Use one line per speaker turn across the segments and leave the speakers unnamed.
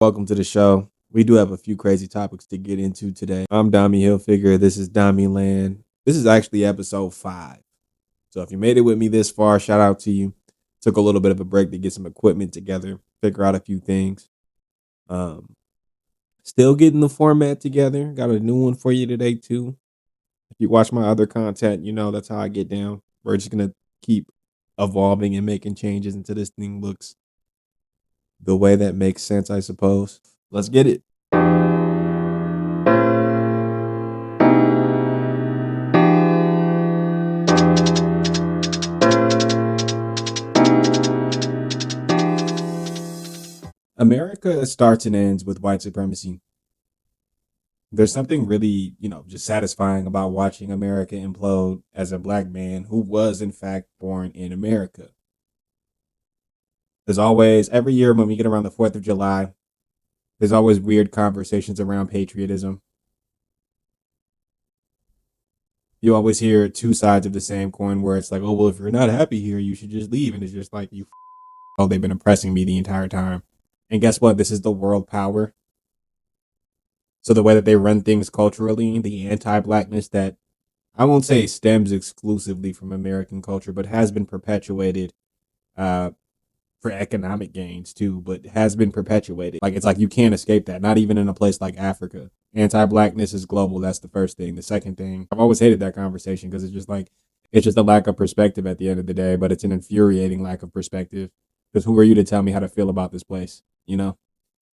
Welcome to the show. We do have a few crazy topics to get into today. I'm Dahmmy Hilfigger. This is Dahmmyland. This is actually episode 5. So if you made it with me this far, shout out to you. Took a little bit of a break to get some equipment together, figure out a few things. Um, Still getting the format together. Got a new one for you today too. If you watch my other content, you know that's how I get down. We're just gonna keep evolving and making changes until this thing looks the way that makes sense, I suppose. Let's get it. America starts and ends with white supremacy. There's something really, just satisfying about watching America implode as a black man who was, in fact, born in America. There's always, every year when we get around the 4th of July, there's always weird conversations around patriotism. You always hear two sides of the same coin where it's like, oh, well, if you're not happy here, you should just leave. And it's just like, oh, they've been oppressing me the entire time. And guess what? This is the world power. So the way that they run things culturally, the anti-blackness that I won't say stems exclusively from American culture, but has been perpetuated uh, for economic gains too, but has been perpetuated. Like it's like you can't escape that, not even in a place like Africa. Anti-blackness is global. That's the first thing. The second thing, I've always hated that conversation because it's just a lack of perspective at the end of the day, but it's an infuriating lack of perspective. Because who are you to tell me how to feel about this place? You know?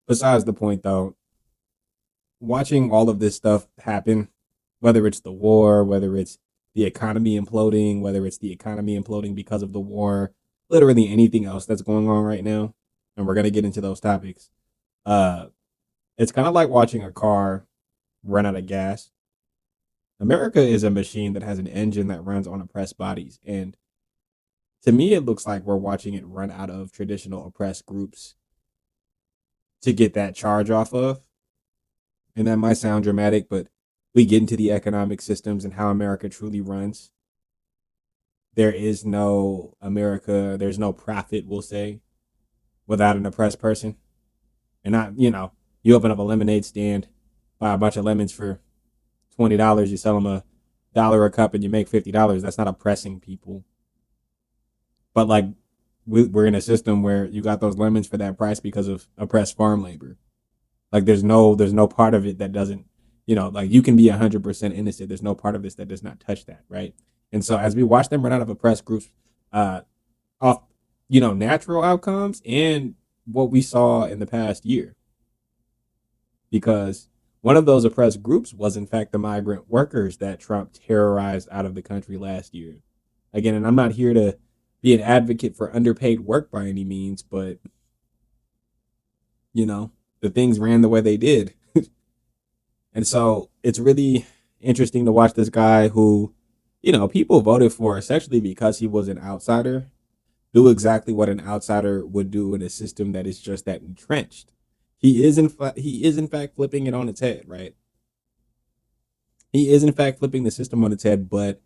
Besides the point though, watching all of this stuff happen, whether it's the war, whether it's the economy imploding, whether it's the economy imploding because of the war, literally anything else that's going on right now, and we're gonna get into those topics. Uh, it's kind of like watching a car run out of gas. America is a machine that has an engine that runs on oppressed bodies, and to me, it looks like we're watching it run out of traditional oppressed groups to get that charge off of. And that might sound dramatic, but we get into the economic systems and how America truly runs. There is no America, there's no profit, we'll say, without an oppressed person. And not, you open up a lemonade stand, buy a bunch of lemons for $20, you sell them $1 a cup and you make $50. That's not oppressing people. But like we're in a system where you got those lemons for that price because of oppressed farm labor. Like there's no part of it that doesn't, like you can be 100% innocent. There's no part of this that does not touch that, right? And so as we watch them run out of oppressed groups, uh, off, natural outcomes and what we saw in the past year, because one of those oppressed groups was in fact the migrant workers that Trump terrorized out of the country last year. Again, and I'm not here to be an advocate for underpaid work by any means, but the things ran the way they did. And so it's really interesting to watch this guy who, people voted for essentially because he was an outsider, do exactly what an outsider would do in a system that is just that entrenched. He is in fact flipping it on its head, right? He is in fact flipping the system on its head, but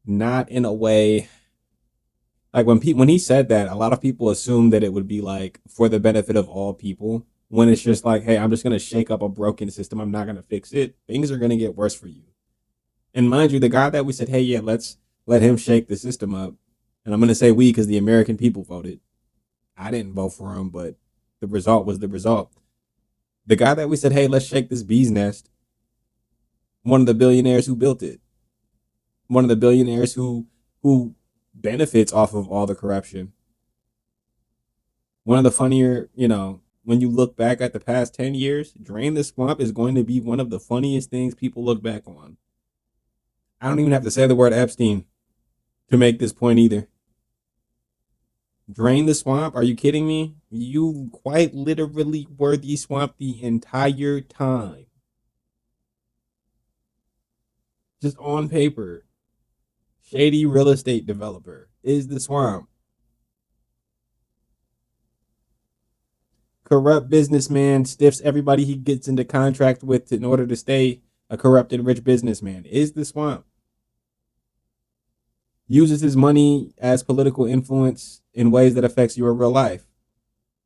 not in a way like when he said that, a lot of people assumed that it would be like for the benefit of all people. When it's just like, hey, I'm just gonna shake up a broken system. I'm not gonna fix it. Things are gonna get worse for you. And mind you, the guy that we said, hey, yeah, let's let him shake the system up. And I'm gonna say we because the American people voted. I didn't vote for him, but the result was the result. The guy that we said, hey, let's shake this bee's nest. One of the billionaires who built it. One of the billionaires who benefits off of all the corruption. One of the funnier, when you look back at the past 10 years, Drain the Swamp is going to be one of the funniest things people look back on. I don't even have to say the word Epstein to make this point either. Drain the Swamp? Are you kidding me? You quite literally were the swamp the entire time. Just on paper. Shady real estate developer is the swamp. Corrupt businessman stiffs everybody he gets into contract with in order to stay a corrupted rich businessman is the swamp. Uses his money as political influence in ways that affects your real life.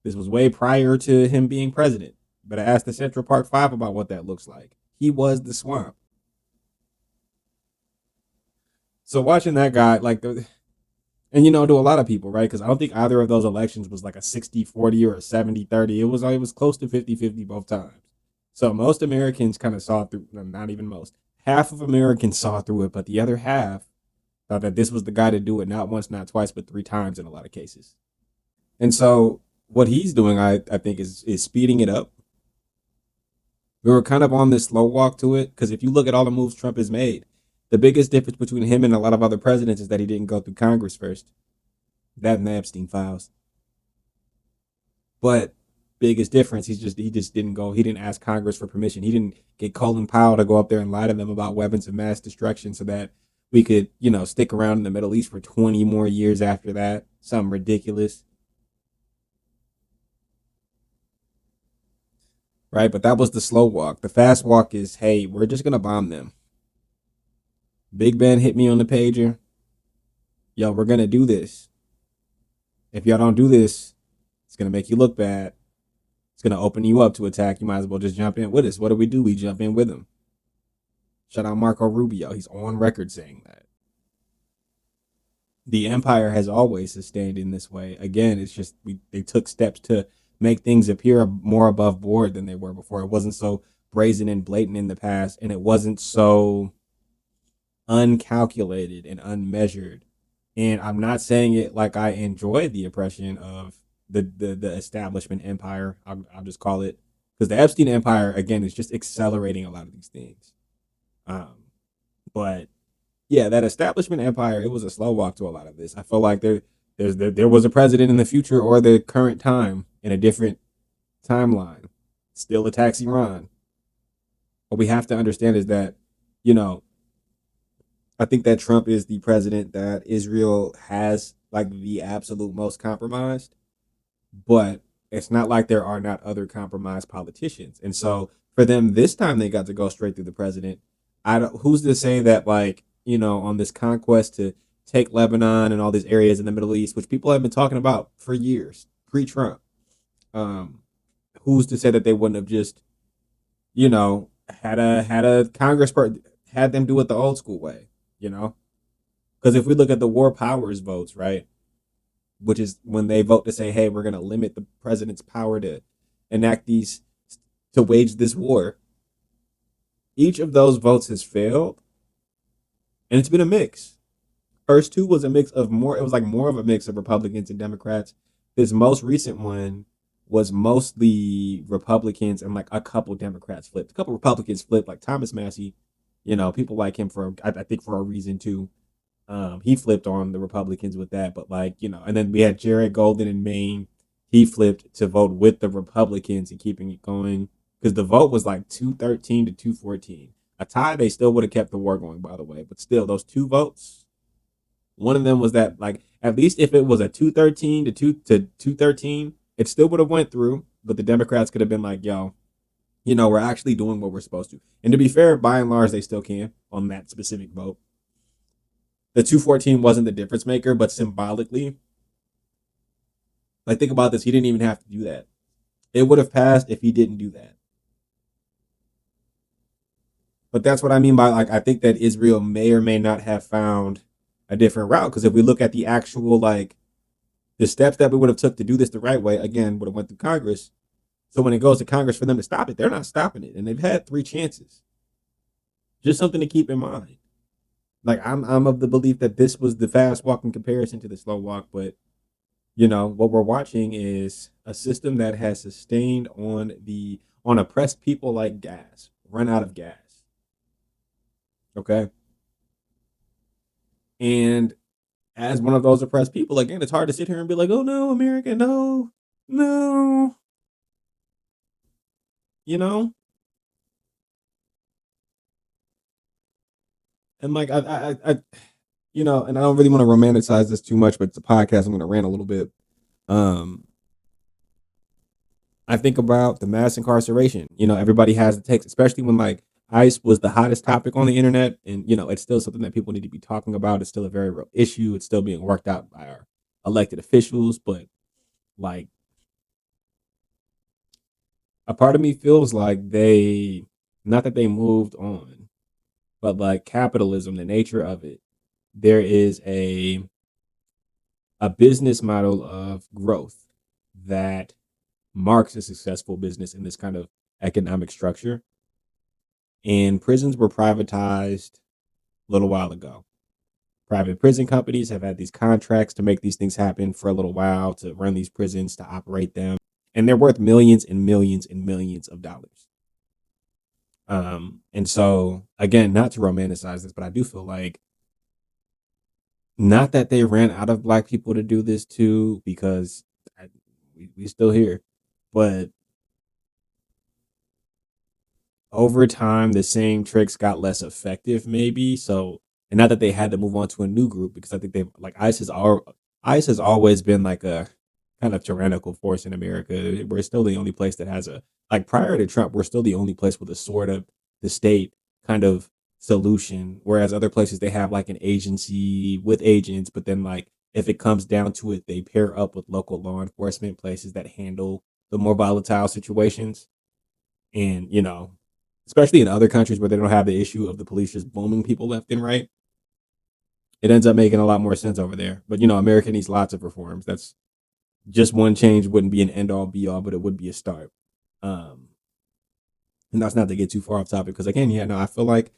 This was way prior to him being president. But I asked the Central Park Five about what that looks like. He was the swamp. So watching that guy, and to a lot of people, right? Because I don't think either of those elections was like a 60-40 or a 70-30. It was close to 50-50 both times. So most Americans kind of saw through, no, not even most, half of Americans saw through it, but the other half thought that this was the guy to do it not once, not twice, but three times in a lot of cases. And so what he's doing, I think, is speeding it up. We were kind of on this slow walk to it because if you look at all the moves Trump has made, the biggest difference between him and a lot of other presidents is that he didn't go through Congress first. That and the Epstein files. But biggest difference, he just didn't go. He didn't ask Congress for permission. He didn't get Colin Powell to go up there and lie to them about weapons of mass destruction so that we could, stick around in the Middle East for 20 more years after that. Something ridiculous, right? But that was the slow walk. The fast walk is, hey, we're just gonna bomb them. Big Ben hit me on the pager. Yo, we're gonna do this. If y'all don't do this, it's gonna make you look bad. It's gonna open you up to attack. You might as well just jump in with us. What do? We jump in with them. Shout out Marco Rubio. He's on record saying that. The empire has always sustained in this way. Again, it's just they took steps to make things appear more above board than they were before. It wasn't so brazen and blatant in the past, and it wasn't so uncalculated and unmeasured. And I'm not saying it like I enjoy the oppression of the establishment empire. I'll just call it, because the Epstein empire again is just accelerating a lot of these things. Um, but yeah, that establishment empire, it was a slow walk to a lot of this. I feel like there was a president in the future or the current time in a different timeline, still attacks Iran. What we have to understand is that, you know, I think that Trump is the president that Israel has like the absolute most compromised, but it's not like there are not other compromised politicians. And so for them this time they got to go straight through the president. I don't who's to say that on this conquest to take Lebanon and all these areas in the Middle East, which people have been talking about for years, pre-Trump. Um, who's to say that they wouldn't have just, had a Congress had them do it the old school way, you know? Because if we look at the war powers votes, right, which is when they vote to say, hey, we're going to limit the president's power to enact these, to wage this war, each of those votes has failed, and it's been a mix. First two was a mix of more, it was like more of a mix of Republicans and Democrats. This most recent one was mostly Republicans and like a couple Democrats flipped. A couple Republicans flipped, like Thomas Massey, people like him for, I think for a reason too. He flipped on the Republicans with that, but and then we had Jared Golden in Maine. He flipped to vote with the Republicans and keeping it going because the vote was like 213 to 214. A tie, they still would have kept the war going, by the way. But still, those two votes, one of them was that like at least if it was a 213 to 213, it still would have went through. But the Democrats could have been like, yo, we're actually doing what we're supposed to. And to be fair, by and large, they still can on that specific vote. The 214 wasn't the difference maker, but symbolically, like think about this, he didn't even have to do that. It would have passed if he didn't do that. But that's what I mean by like I think that Israel may or may not have found a different route because if we look at the actual like the steps that we would have took to do this the right way, again, would have went through Congress. So when it goes to Congress for them to stop it, they're not stopping it, and they've had three chances. Just something to keep in mind. Like I'm of the belief that this was the fast walk in comparison to the slow walk, but what we're watching is a system that has sustained on oppressed people like gas, run out of gas. Okay. And as one of those oppressed people, again, it's hard to sit here and be like, oh no, America, no, no, you know? And like and I don't really want to romanticize this too much, but it's a podcast. I'm gonna rant a little bit. Um, I think about the mass incarceration. Everybody has the takes, especially when like ICE was the hottest topic on the internet, and it's still something that people need to be talking about. It's still a very real issue. It's still being worked out by our elected officials, but like a part of me feels like they, not that they moved on, but like capitalism, the nature of it, there is a business model of growth that marks a successful business in this kind of economic structure. And prisons were privatized a little while ago. Private prison companies have had these contracts to make these things happen for a little while, to run these prisons, to operate them, and they're worth millions and millions and millions of dollars. And so again, not to romanticize this, but I do feel like, not that they ran out of black people to do this too, because we still here, but over time the same tricks got less effective, maybe. So, and not that they had to move on to a new group, because I think they've, like, ICE has always been like a kind of tyrannical force in America. We're still the only place that has a, like, prior to Trump, we're still the only place with a sort of the state kind of solution, whereas other places they have like an agency with agents, but then like if it comes down to it, they pair up with local law enforcement places that handle the more volatile situations. And, especially in other countries where they don't have the issue of the police just booming people left and right, it ends up making a lot more sense over there. But, America needs lots of reforms. That's just one change wouldn't be an end all be all, but it would be a start. Um, and that's not to get too far off topic, because again, yeah, no, I feel like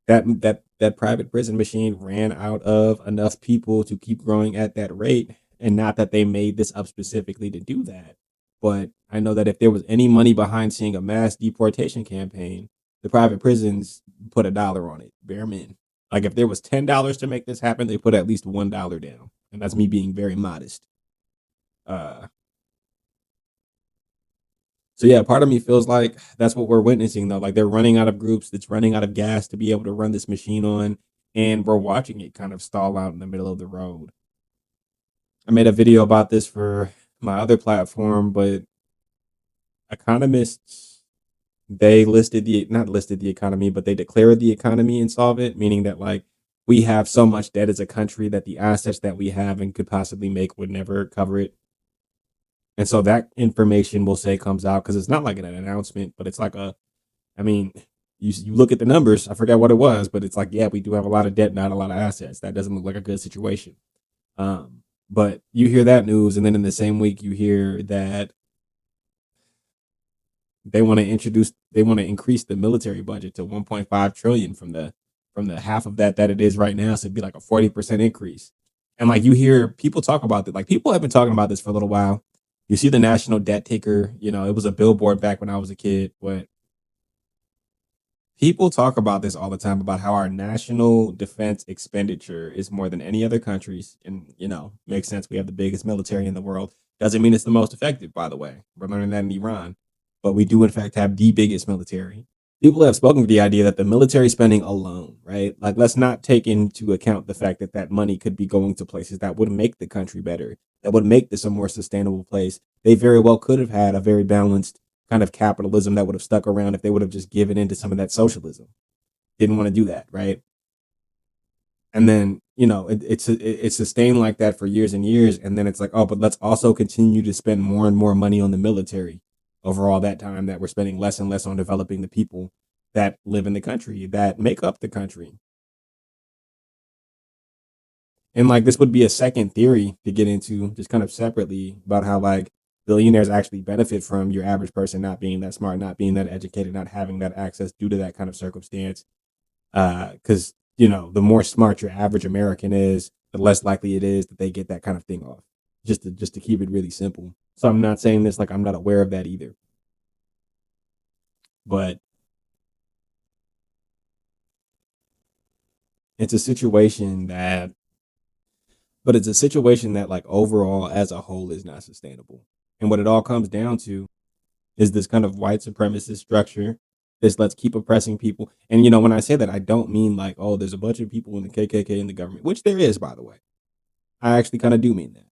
that private prison machine ran out of enough people to keep growing at that rate. And not that they made this up specifically to do that, but I know that if there was any money behind seeing a mass deportation campaign, the private prisons put $1 on it, bare min. Like if there was $10 to make this happen, they put at least $1 down, and that's me being very modest. uh So yeah, part of me feels like that's what we're witnessing though. Like they're running out of groups, it's running out of gas to be able to run this machine on, and we're watching it kind of stall out in the middle of the road. I made a video about this for my other platform, but economists, they listed the not listed the economy, but they declared the economy insolvent, meaning that like we have so much debt as a country that the assets that we have and could possibly make would never cover it. And so that information will say comes out, because it's not like an announcement, but it's like a, I mean, you look at the numbers. I forgot what it was, but it's like, yeah, we do have a lot of debt, not a lot of assets. That doesn't look like a good situation. But you hear that news, and then in the same week, you hear that they want to increase the military budget to 1.5 trillion from the half of that it is right now. So it'd be like a 40% increase. And like you hear people talk about it, like people have been talking about this for a little while. You see the national debt taker. It was a billboard back when I was a kid, but people talk about this all the time about how our national defense expenditure is more than any other country's. And, makes sense. We have the biggest military in the world. Doesn't mean it's the most effective, by the way. We're learning that in Iran. But we do, in fact, have the biggest military. People have spoken to the idea that the military spending alone, right? Like, let's not take into account the fact that that money could be going to places that would make the country better, that would make this a more sustainable place. They very well could have had a very balanced kind of capitalism that would have stuck around if they would have just given into some of that socialism. Didn't want to do that, right? And then it's sustained like that for years and years, and then it's like, oh, but let's also continue to spend more and more money on the military over all that time that we're spending less and less on developing the people that live in the country, that make up the country. And like this would be a second theory to get into, just kind of separately, about how like billionaires actually benefit from your average person not being that smart, not being that educated, not having that access due to that kind of circumstance. Because the more smart your average American is, the less likely it is that they get that kind of thing off. Just to keep it really simple. So I'm not saying this like I'm not aware of that either, but it's a situation that it's a situation that like overall as a whole is not sustainable. And what it all comes down to is this kind of white supremacist structure. This let's keep oppressing people. And when I say that, I don't mean like, oh, there's a bunch of people in the KKK in the government, which there is, by the way. I actually kind of do mean that.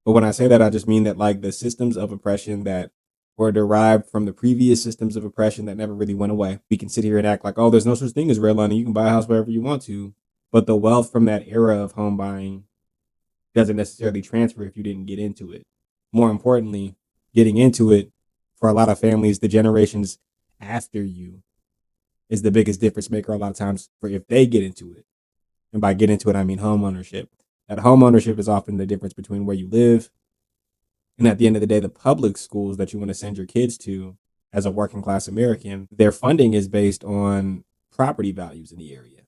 But when I say that, I just mean that like the systems of oppression that were derived from the previous systems of oppression that never really went away. We can sit here and act like, oh, there's no such thing as redlining. You can buy a house wherever you want to. But the wealth from that era of home buying doesn't necessarily transfer if you didn't get into it. More importantly, getting into it For a lot of families, the generations after you is the biggest difference maker a lot of times for if they get into it. And by get into it, I mean home ownership. That home ownership is often the difference between where you live and at the end of the day, the public schools that you want to send your kids to as a working class American, their funding is based on property values in the area.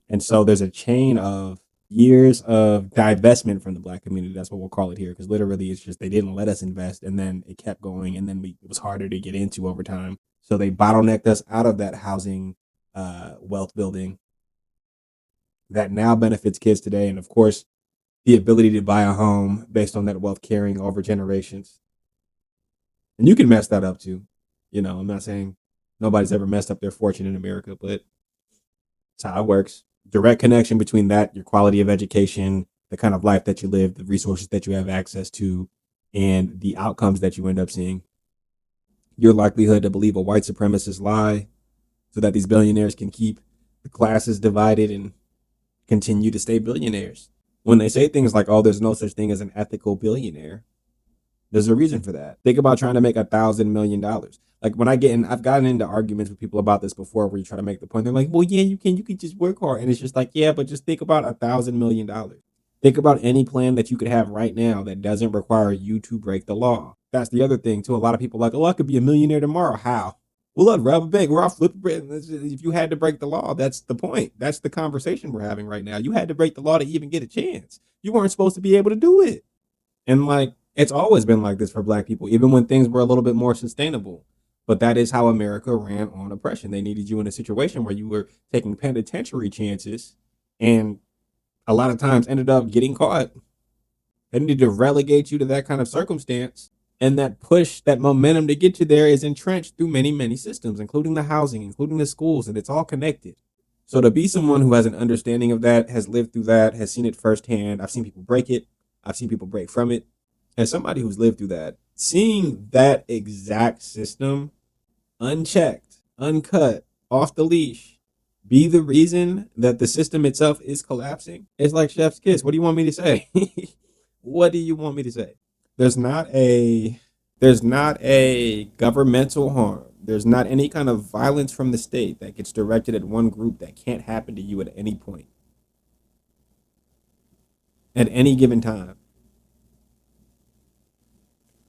And so there's a chain of years of divestment from the black community. That's what we'll call it here, because literally it's just they didn't let us invest, and then it kept going, and then it was harder to get into over time. So they bottlenecked us out of that housing wealth building that now benefits kids today. And of course, the ability to buy a home based on that wealth carrying over generations. And you can mess that up too. I'm not saying nobody's ever messed up their fortune in America, but it's how it works. Direct connection between that, your quality of education, the kind of life that you live, the resources that you have access to, and the outcomes that you end up seeing. Your likelihood to believe a white supremacist lie so that these billionaires can keep the classes divided and continue to stay billionaires. When they say things like, oh, there's no such thing as an ethical billionaire, there's a reason for that. Think about trying to make $1,000,000,000. Like when I've gotten into arguments with people about this before where you try to make the point. They're like, well, yeah, you can just work hard. And it's just like, yeah, but just think about $1,000,000,000. Think about any plan that you could have right now that doesn't require you to break the law. That's the other thing too. A lot of people are like, oh, I could be a millionaire tomorrow. How? Well, I'd rob a bank or I'll flip a bread. If you had to break the law, that's the point. That's the conversation we're having right now. You had to break the law to even get a chance. You weren't supposed to be able to do it. And like, it's always been like this for black people, even when things were a little bit more sustainable. But that is how America ran on oppression. They needed you in a situation where you were taking penitentiary chances and a lot of times ended up getting caught. They needed to relegate you to that kind of circumstance. And that push, that momentum to get you there is entrenched through many, many systems, including the housing, including the schools, and it's all connected. So to be someone who has an understanding of that, has lived through that, has seen it firsthand, I've seen people break it, I've seen people break from it. As somebody who's lived through that, seeing that exact system unchecked, uncut, off the leash, be the reason that the system itself is collapsing, it's like chef's kiss. What do you want me to say? What do you want me to say? There's not a governmental harm. There's not any kind of violence from the state that gets directed at one group that can't happen to you at any point, at any given time.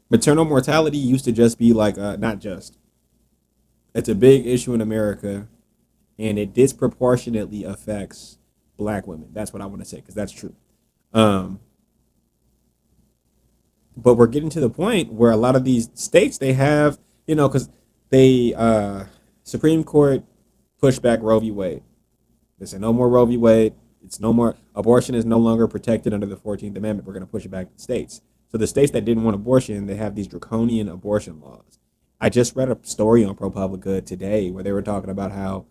Maternal mortality used to just be like, not just. It's a big issue in America, and it disproportionately affects black women. That's what I want to say, because that's true. But we're getting to the point where a lot of these states, they have, because they, Supreme Court pushed back Roe v. Wade. They said no more Roe v. Wade. It's no more, abortion is no longer protected under the 14th Amendment. We're going to push it back to the states. So the states that didn't want abortion, they have these draconian abortion laws. I just read a story on ProPublica today where they were talking about how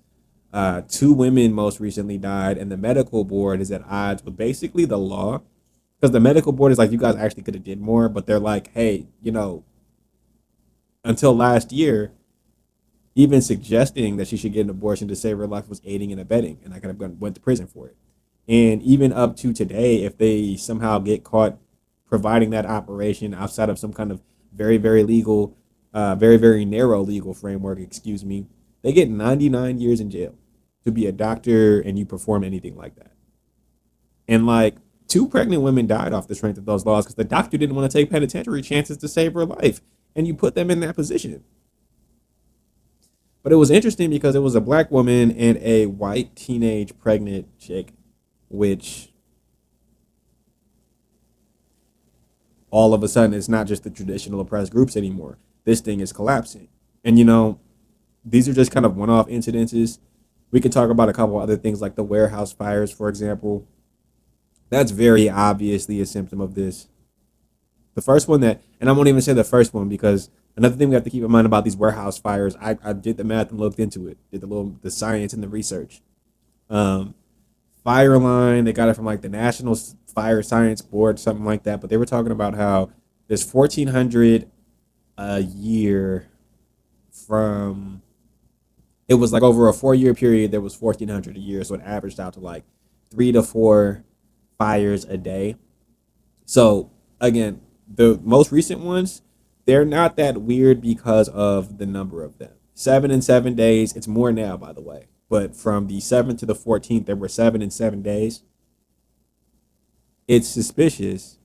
2 women most recently died, and the medical board is at odds with basically the law, because the medical board is like, you guys actually could have did more, but they're like, hey, until last year, even suggesting that she should get an abortion to save her life was aiding and abetting, and I could have went to prison for it. And even up to today, if they somehow get caught providing that operation outside of some kind of very, very legal, very, very narrow legal framework, they get 99 years in jail to be a doctor and you perform anything like that. And like 2 pregnant women died off the strength of those laws because the doctor didn't want to take penitentiary chances to save her life. And you put them in that position. But it was interesting because it was a black woman and a white teenage pregnant chick, which all of a sudden it's not just the traditional oppressed groups anymore. This thing is collapsing. And these are just kind of one-off incidences. We could talk about a couple other things like the warehouse fires, for example. That's very obviously a symptom of this. The first one and I won't even say the first one, because another thing we have to keep in mind about these warehouse fires, I did the math and looked into it, did the science and the research. Fire line, they got it from like the National Fire Science Board, something like that. But they were talking about how there's 1,400 a year from, it was like over a 4-year period, there was 1,400 a year. So it averaged out to like 3 to 4 fires a day. So again, the most recent ones, they're not that weird because of the number of them. 7 in 7 days. It's more now, by the way. But from the 7th to the 14th, there were 7 in 7 days. It's suspicious.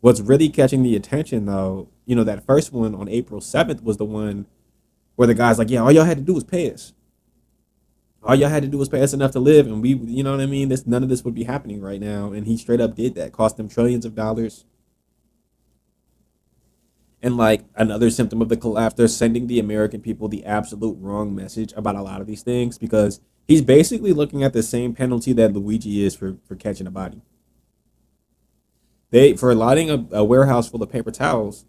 What's really catching the attention, though, that first one on April 7th was the one where the guy's like, yeah, all y'all had to do was pay us. All y'all had to do was pay us enough to live, and we, you know what I mean? None of this would be happening right now. And he straight up did that, cost them trillions of dollars. And like another symptom of the collapse, they're sending the American people the absolute wrong message about a lot of these things because he's basically looking at the same penalty that Luigi is for catching a body. They for lighting a warehouse full of paper towels,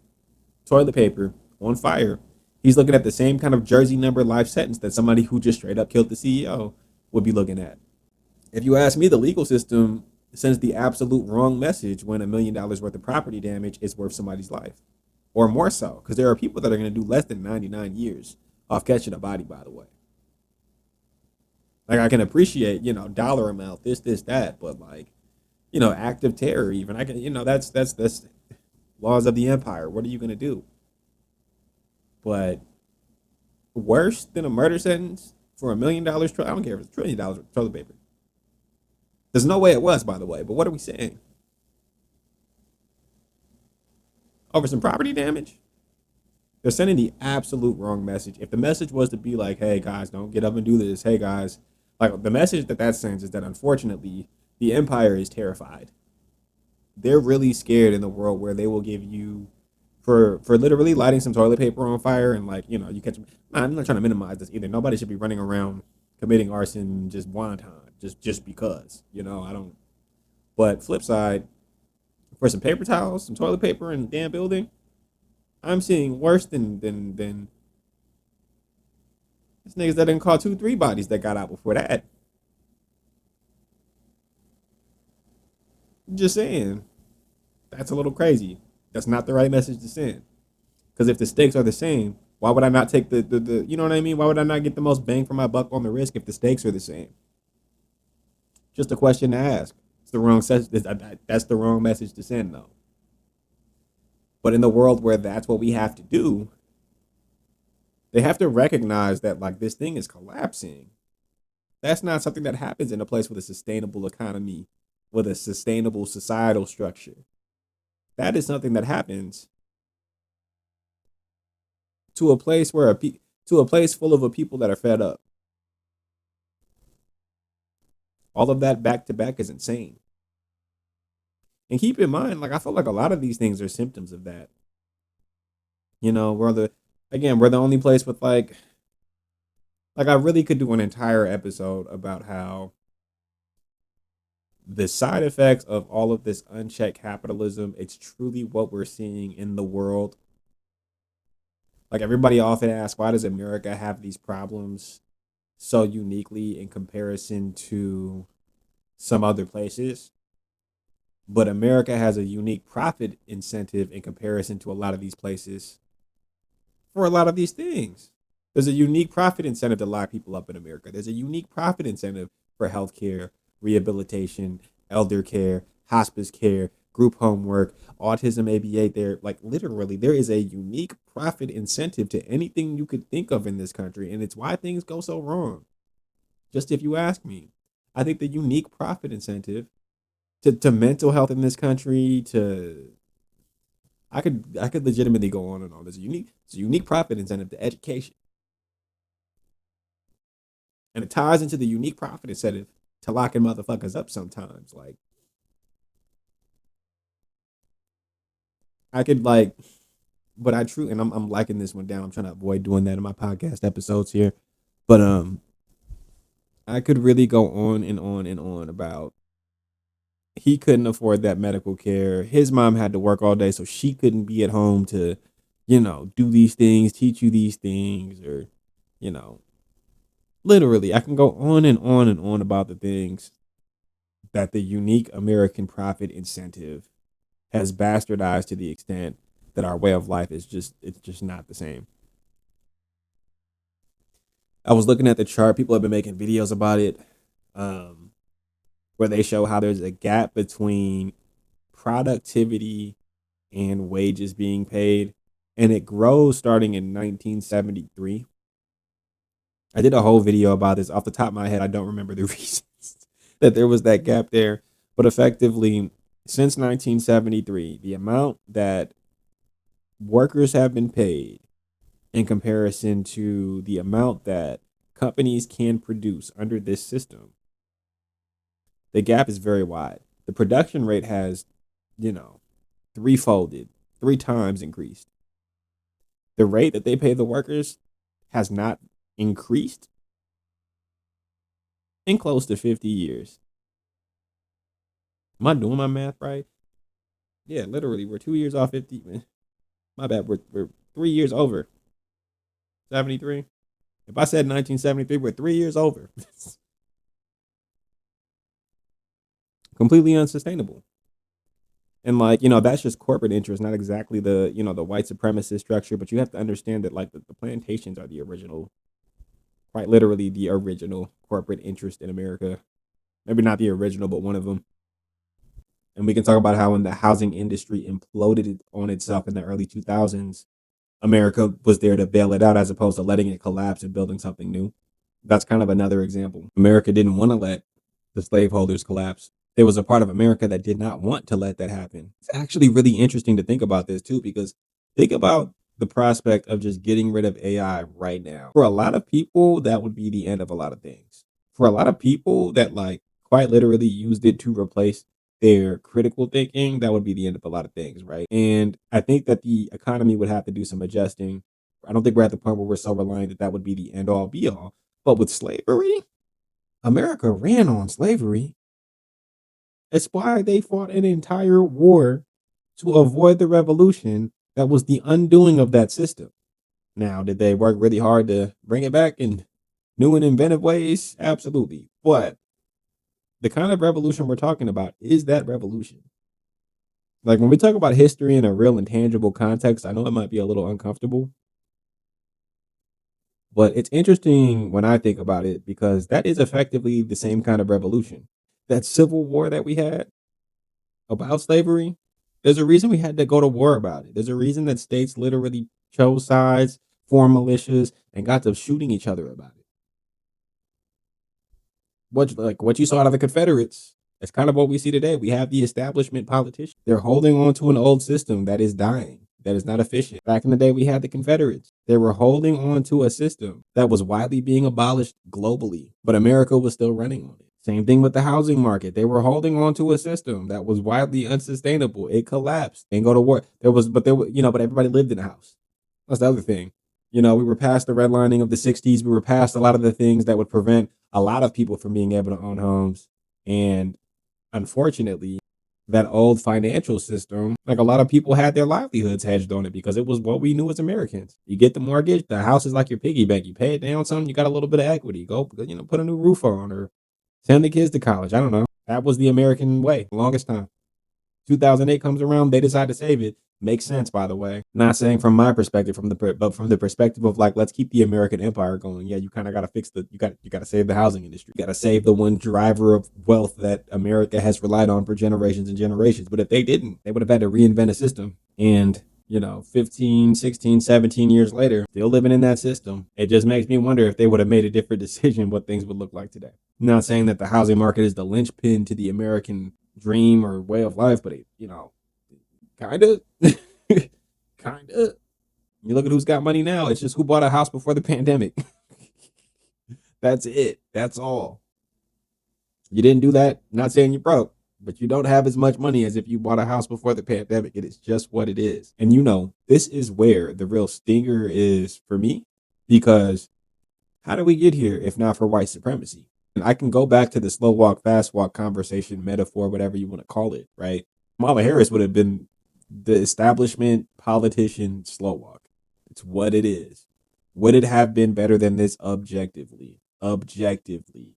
toilet paper on fire. He's looking at the same kind of jersey number life sentence that somebody who just straight up killed the CEO would be looking at. If you ask me, the legal system sends the absolute wrong message when $1 million worth of property damage is worth somebody's life, or more so, because there are people that are going to do less than 99 years off catching a body. By the way, like I can appreciate, dollar amount, this, that, but like, act of terror, even I can, that's laws of the empire. What are you going to do? But worse than a murder sentence for $1 million, I don't care if it's $1 trillion of toilet paper. There's no way it was, by the way. But what are we saying? Over some property damage? They're sending the absolute wrong message. If the message was to be like, hey guys, don't get up and do this. Hey guys, like the message that sends is that unfortunately the empire is terrified. They're really scared in the world where they will give you for literally lighting some toilet paper on fire and like, you catch them. I'm not trying to minimize this either. Nobody should be running around committing arson just one time, just because. I don't. But flip side, for some paper towels, some toilet paper in the damn building, I'm seeing worse than these niggas that didn't call 2, 3 bodies that got out before that. Just saying, that's a little crazy. That's not the right message to send. Because if the stakes are the same, why would I not take the you know what I mean? Why would I not get the most bang for my buck on the risk if the stakes are the same? Just a question to ask. It's the wrong that's the wrong message to send, though. But in the world where that's what we have to do, they have to recognize that like this thing is collapsing. That's not something that happens in a place with a sustainable economy, with a sustainable societal structure. That is something that happens to a place where to a place full of a people that are fed up. All of that back to back is insane. And keep in mind, like I feel like a lot of these things are symptoms of that. We're the only place with like I really could do an entire episode about how the side effects of all of this unchecked capitalism, it's truly what we're seeing in the world. Like everybody often asks, why does America have these problems so uniquely in comparison to some other places? But America has a unique profit incentive in comparison to a lot of these places for a lot of these things. There's a unique profit incentive to lock people up in America. There's a unique profit incentive for healthcare, rehabilitation, elder care, hospice care, group homework, autism ABA. There, like literally, there is a unique profit incentive to anything you could think of in this country, and it's why things go so wrong. Just if you ask me, I think the unique profit incentive to mental health in this country, to I could legitimately go on and on. There's a unique profit incentive to education, and it ties into the unique profit incentive to locking motherfuckers up sometimes. Like I could like, but I true, and I'm liking this one down. I'm trying to avoid doing that in my podcast episodes here, but I could really go on and on and on about he couldn't afford that medical care. His mom had to work all day, so she couldn't be at home to, do these things, teach you these things, or, you know, literally, I can go on and on and on about the things that the unique American profit incentive has bastardized to the extent that our way of life is it's just not the same. I was looking at the chart. People have been making videos about it, um, where they show how there's a gap between productivity and wages being paid. and it grows starting in 1973. I did a whole video about this. Off the top of my head, I don't remember the reasons that there was that gap there, but effectively, since 1973, the amount that workers have been paid in comparison to the amount that companies can produce under this system, the gap is very wide. The production rate has, you know, threefolded, 3 times increased. The rate that they pay the workers has not increased in close to 50 years. Am I doing my math right? Yeah, literally, we're 2 years off 50. Man. My bad. We're 3 years over 73. If I said 1973, we're 3 years over. Completely unsustainable. And like, that's just corporate interest, not exactly the white supremacist structure, but you have to understand that like the plantations are the original, quite literally the original corporate interest in America. Maybe not the original, but one of them. And we can talk about how when the housing industry imploded on itself in the early 2000s, America was there to bail it out as opposed to letting it collapse and building something new. That's kind of another example. America didn't want to let the slaveholders collapse. There was a part of America that did not want to let that happen. It's actually really interesting to think about this too, because think about the prospect of just getting rid of AI right now. For a lot of people, that would be the end of a lot of things. For a lot of people that like quite literally used it to replace their critical thinking, that would be the end of a lot of things, right? And I think that the economy would have to do some adjusting. I don't think we're at the point where we're so reliant that that would be the end all be all. But with slavery, America ran on slavery. It's why they fought an entire war to avoid the revolution that was the undoing of that system. Now, did they work really hard to bring it back in new and inventive ways? Absolutely. But the kind of revolution we're talking about is that revolution. Like when we talk about history in a real and tangible context, I know it might be a little uncomfortable, but it's interesting when I think about it because that is effectively the same kind of revolution. That civil war that we had about slavery, there's a reason we had to go to war about it. There's a reason that states literally chose sides, formed militias, and got to shooting each other about it. What you saw out of the Confederates, it's kind of what we see today. We have the establishment politicians. They're holding on to an old system that is dying, that is not efficient. Back in the day, we had the Confederates. They were holding on to a system that was widely being abolished globally, but America was still running on it. Same thing with the housing market. They were holding on to a system that was widely unsustainable. It collapsed and go to war. But everybody lived in a house. That's the other thing. We were past the redlining of the 60s. We were past a lot of the things that would prevent a lot of people from being able to own homes. And unfortunately, that old financial system, like a lot of people had their livelihoods hedged on it because it was what we knew as Americans. You get the mortgage, the house is like your piggy bank. You pay it down some, you got a little bit of equity. Go, put a new roof on or send the kids to college. I don't know. That was the American way, the longest time. 2008 comes around, they decide to save it. Makes sense, by the way. Not saying from my perspective, but from the perspective of like, let's keep the American empire going. Yeah, you kind of got to fix you got to save the housing industry. You got to save the one driver of wealth that America has relied on for generations and generations. But if they didn't, they would have had to reinvent a system. And 15, 16, 17 years later, still living in that system. It just makes me wonder if they would have made a different decision, what things would look like today. I'm not saying that the housing market is the linchpin to the American dream or way of life, but kind of, kind of. You look at who's got money now. It's just who bought a house before the pandemic. That's it. That's all. You didn't do that. Not saying you're broke, but you don't have as much money as if you bought a house before the pandemic. It is just what it is. And this is where the real stinger is for me, because how do we get here if not for white supremacy? And I can go back to the slow walk, fast walk conversation, metaphor, whatever you want to call it, right? Kamala Harris would have been the establishment politician slow walk. It's what it is. Would it have been better than this objectively? Objectively.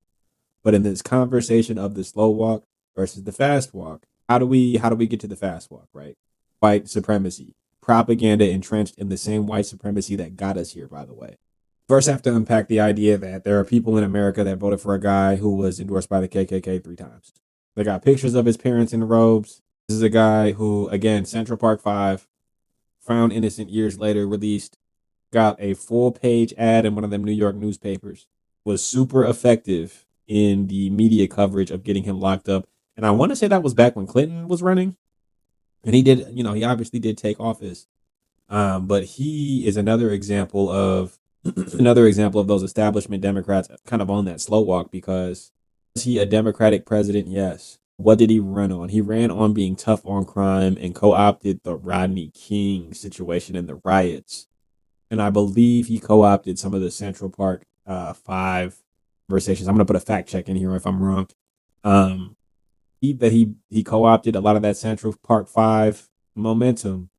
But in this conversation of the slow walk versus the fast walk, how do we get to the fast walk, right? White supremacy. Propaganda entrenched in the same white supremacy that got us here, by the way. First, I have to unpack the idea that there are people in America that voted for a guy who was endorsed by the KKK 3 times. They got pictures of his parents in robes. This is a guy who, again, Central Park 5, found innocent years later, released, got a full page ad in one of them New York newspapers, was super effective in the media coverage of getting him locked up. And I want to say that was back when Clinton was running. And he did, he obviously did take office. But he is another example of those establishment Democrats kind of on that slow walk, because is he a Democratic president? Yes. What did he run on? He ran on being tough on crime and co-opted the Rodney King situation and the riots. And I believe he co-opted some of the Central Park Five conversations. I'm gonna put a fact check in here if I'm wrong. Um, he co-opted a lot of that Central Park Five momentum,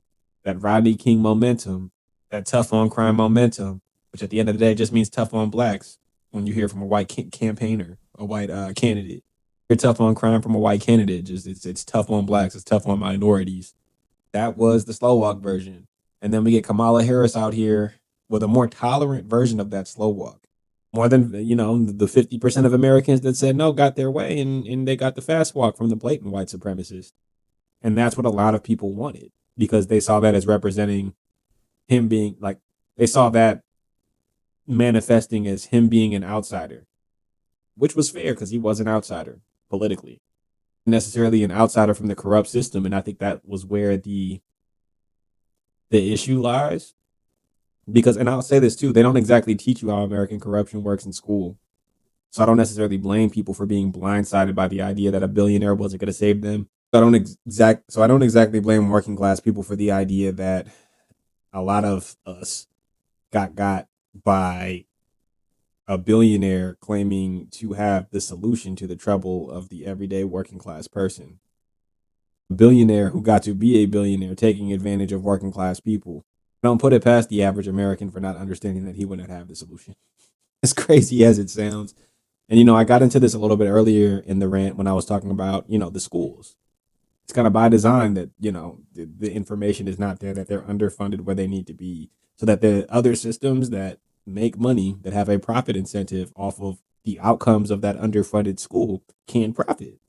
that Rodney King momentum, that tough on crime momentum, which at the end of the day just means tough on blacks. When you hear from a white campaigner, a white candidate, you're tough on crime from a white candidate. Just it's tough on blacks, it's tough on minorities. That was the slow walk version. And then we get Kamala Harris out here with a more tolerant version of that slow walk. More than, the 50% of Americans that said no got their way, and they got the fast walk from the blatant white supremacists. And that's what a lot of people wanted, because they saw that as representing him being like, they saw that manifesting as him being an outsider, which was fair because he was an outsider politically, necessarily an outsider from the corrupt system. And I think that was where the issue lies, because, and I'll say this too, they don't exactly teach you how American corruption works in school. So I don't necessarily blame people for being blindsided by the idea that a billionaire wasn't going to save them. So I don't exactly blame working class people for the idea that a lot of us got by a billionaire claiming to have the solution to the trouble of the everyday working class person. A billionaire who got to be a billionaire taking advantage of working class people. Don't put it past the average American for not understanding that he wouldn't have the solution. As crazy as it sounds. And, I got into this a little bit earlier in the rant when I was talking about, the schools. It's kind of by design that, the information is not there, that they're underfunded where they need to be, so that the other systems that make money, that have a profit incentive off of the outcomes of that underfunded school, can profit.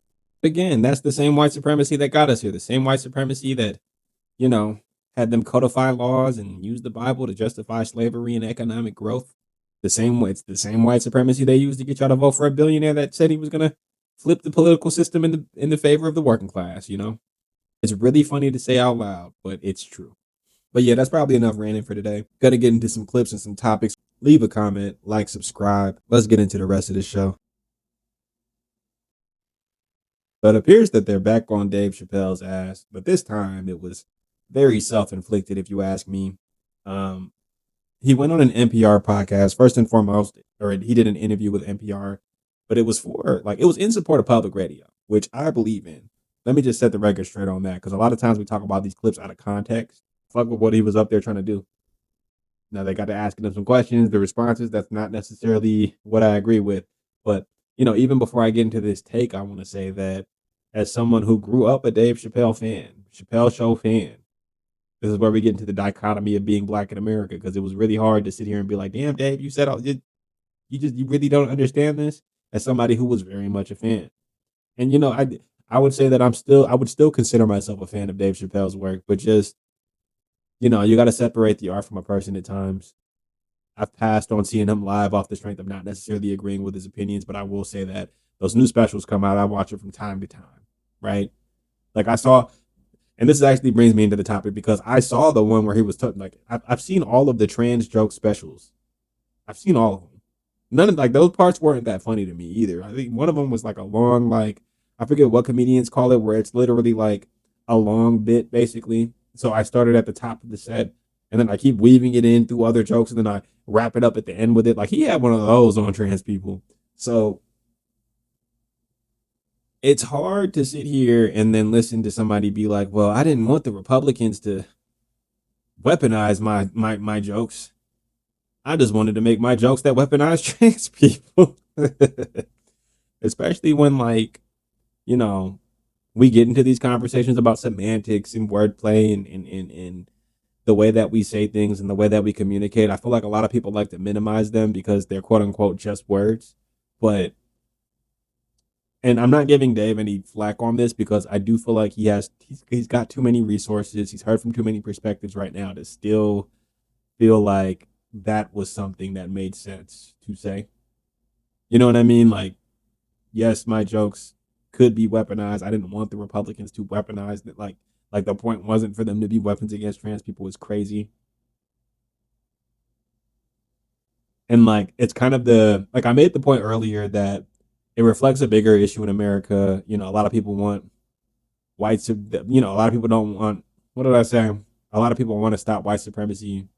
Again, that's the same white supremacy that got us here, the same white supremacy that, had them codify laws and use the Bible to justify slavery and economic growth. It's the same white supremacy they used to get y'all to vote for a billionaire that said he was gonna flip the political system in the favor of the working class. It's really funny to say out loud, but it's true. But yeah, that's probably enough ranting for today. Gotta get into some clips and some topics. Leave a comment, like, subscribe. Let's get into the rest of the show. But it appears that they're back on Dave Chappelle's ass, but this time it was very self-inflicted, if you ask me. He went on an NPR podcast, first and foremost, or he did an interview with NPR, but it was it was in support of public radio, which I believe in. Let me just set the record straight on that, because a lot of times we talk about these clips out of context. Fuck with what he was up there trying to do. Now they got to asking him some questions, the responses, that's not necessarily what I agree with. But, even before I get into this take, I want to say that as someone who grew up a Dave Chappelle fan, Chappelle Show fan, this is where we get into the dichotomy of being black in America, because it was really hard to sit here and be like, damn, Dave, you said all, you really don't understand this, as somebody who was very much a fan. And, I would say that I would still consider myself a fan of Dave Chappelle's work, but just, you got to separate the art from a person at times. I've passed on seeing him live off the strength of not necessarily agreeing with his opinions, but I will say that those new specials come out, I watch it from time to time, right? Like I saw, and this actually brings me into the topic, because I saw the one where he was I've seen all of the trans joke specials. I've seen all of them. None of those parts weren't that funny to me either. I think one of them was a long, I forget what comedians call it, where it's literally a long bit basically. So I started at the top of the set, and then I keep weaving it in through other jokes, and then I wrap it up at the end with it. He had one of those on trans people. So it's hard to sit here and then listen to somebody be like, well, I didn't want the Republicans to weaponize my jokes. I just wanted to make my jokes that weaponize trans people. Especially when we get into these conversations about semantics and wordplay and the way that we say things and the way that we communicate. I feel like a lot of people like to minimize them because they're quote unquote just words. But And I'm not giving Dave any flack on this because I do feel like he's got too many resources. He's heard from too many perspectives right now to still feel like that was something that made sense to say. You know what I mean? Like, yes, my jokes could be weaponized. I didn't want the Republicans to weaponize it. Like the point wasn't for them to be weapons against trans people. It's crazy. And like it's kind of the like I made the point earlier that it reflects a bigger issue in America. You know, a lot of people want white, a lot of people don't want, what did I say? A lot of people want to stop white supremacy,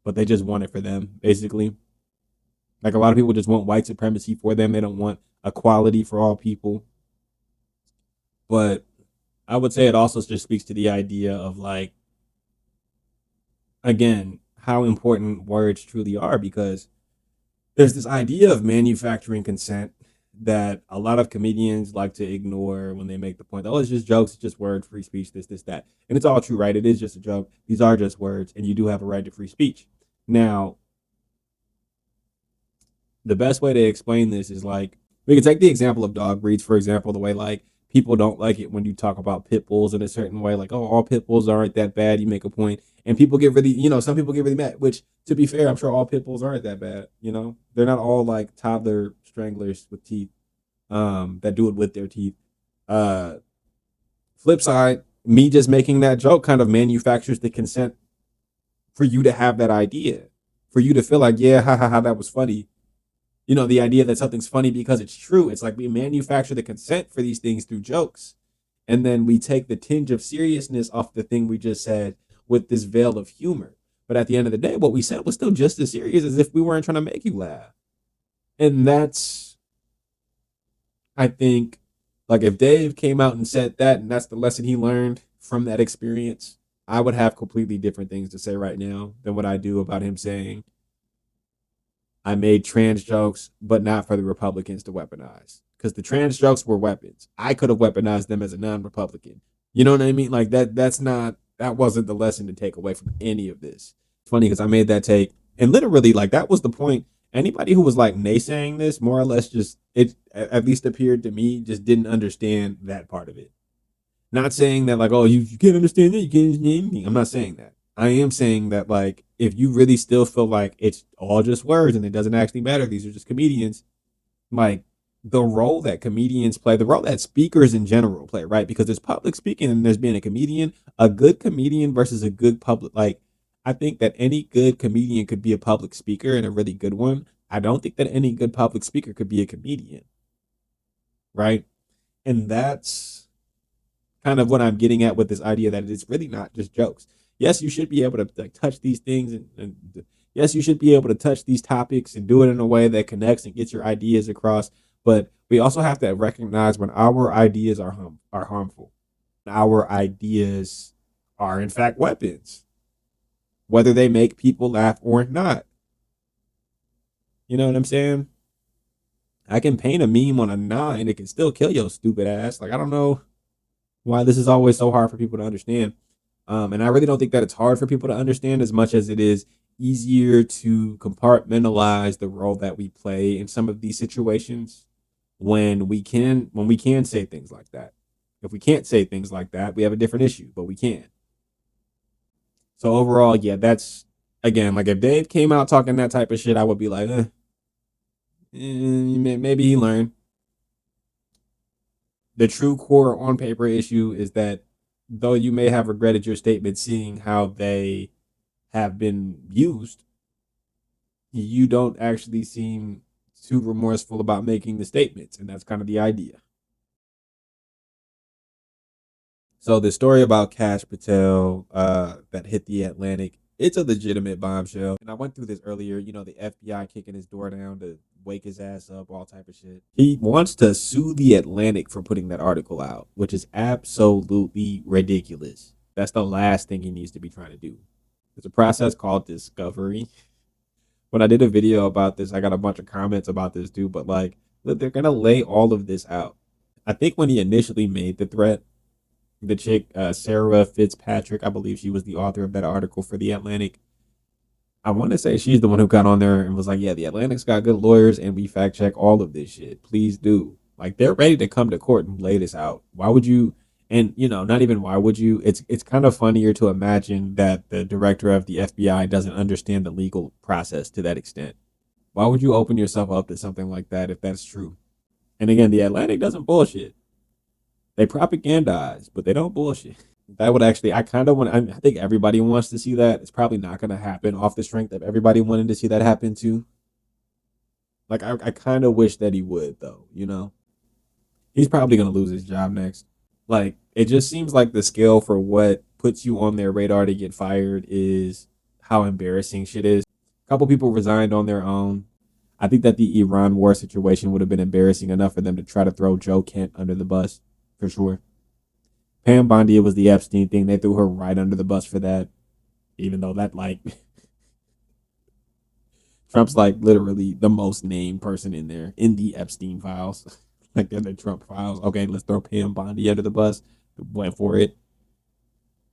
but they just want it for them, basically. Like a lot of people just want white supremacy for them. They don't want equality for all people. But I would say it also just speaks to the idea of like, again, how important words truly are because there's this idea of manufacturing consent that a lot of comedians like to ignore when they make the point, oh, it's just jokes, it's just words, free speech, this, that. And it's all true, right? It is just a joke. These are just words, and you do have a right to free speech. Now, the best way to explain this is like we can take the example of dog breeds, for example, the way like people don't like it when you talk about pit bulls in a certain way, like, oh, all pit bulls aren't that bad. You make a point, and people get really, some people get really mad. Which, to be fair, I'm sure all pit bulls aren't that bad. They're not all like toddler stranglers with teeth, that do it with their teeth. Uh, Flip side, me just making that joke kind of manufactures the consent for you to have that idea, for you to feel like, yeah, ha ha ha, that was funny. The idea that something's funny because it's true. It's like we manufacture the consent for these things through jokes. And then we take the tinge of seriousness off the thing we just said with this veil of humor. But at the end of the day, what we said was still just as serious as if we weren't trying to make you laugh. And that's, I think, like if Dave came out and said that, and that's the lesson he learned from that experience, I would have completely different things to say right now than what I do about him saying, I made trans jokes, but not for the Republicans to weaponize. Because the trans jokes were weapons. I could have weaponized them as a non-Republican. You know what I mean? Like that wasn't the lesson to take away from any of this. It's funny because I made that take, and literally, like that was the point. Anybody who was like naysaying this, more or less, just it at least appeared to me, just didn't understand that part of it. Not saying that like, oh, you can't understand that, you can't understand anything. I'm not saying that. I am saying that like if you really still feel like it's all just words and it doesn't actually matter, these are just comedians, like the role that comedians play, the role that speakers in general play, right? Because there's public speaking and there's being a good comedian versus a good public, like I think that any good comedian could be a public speaker and a really good one. I don't think that any good public speaker could be a comedian, right? And that's kind of what I'm getting at with this idea that it's really not just jokes. Yes, you should be able to like touch these things, and yes, you should be able to touch these topics and do it in a way that connects and gets your ideas across. But we also have to recognize when our ideas are harmful. Our ideas are in fact weapons, whether they make people laugh or not. You know what I'm saying? I can paint a meme on a nine; it can still kill your stupid ass. Like I don't know why this is always so hard for people to understand. And I really don't think that it's hard for people to understand as much as it is easier to compartmentalize the role that we play in some of these situations when we can say things like that. If we can't say things like that, we have a different issue, but we can. So overall, yeah, that's again like if Dave came out talking that type of shit, I would be like, maybe he learned. The true core on paper issue is that though you may have regretted your statement seeing how they have been used, you don't actually seem too remorseful about making the statements. And that's kind of the idea. So the story about Kash Patel that hit the Atlantic, it's a legitimate bombshell. And I went through this earlier, the FBI kicking his door down to wake his ass up, all type of shit. He wants to sue the Atlantic for putting that article out, which is absolutely ridiculous. That's the last thing he needs to be trying to do. There's a process called discovery. When I did a video about this, I got a bunch of comments about this too, but like, look, they're gonna lay all of this out. I think when he initially made the threat, the chick Sarah Fitzpatrick, I believe she was the author of that article for the Atlantic. I want to say she's the one who got on there and was like, "Yeah, the Atlantic's got good lawyers, and we fact check all of this shit. Please do." Like they're ready to come to court and lay this out. Why would you? And not even why would you? It's kind of funnier to imagine that the director of the FBI doesn't understand the legal process to that extent. Why would you open yourself up to something like that if that's true? And again, the Atlantic doesn't bullshit. They propagandize, but they don't bullshit. That would actually, I kind of want. I think everybody wants to see that. It's probably not going to happen off the strength of everybody wanting to see that happen too. Like I kind of wish that he would though. He's probably going to lose his job next. Like it just seems like the scale for what puts you on their radar to get fired is how embarrassing shit is. A couple people resigned on their own. I think that the Iran war situation would have been embarrassing enough for them to try to throw Joe Kent under the bus for sure. Pam Bondi was the Epstein thing. They threw her right under the bus for that, even though that like Trump's like literally the most named person in there in the Epstein files. Like they're the Trump files. Okay, let's throw Pam Bondi under the bus. Went for it.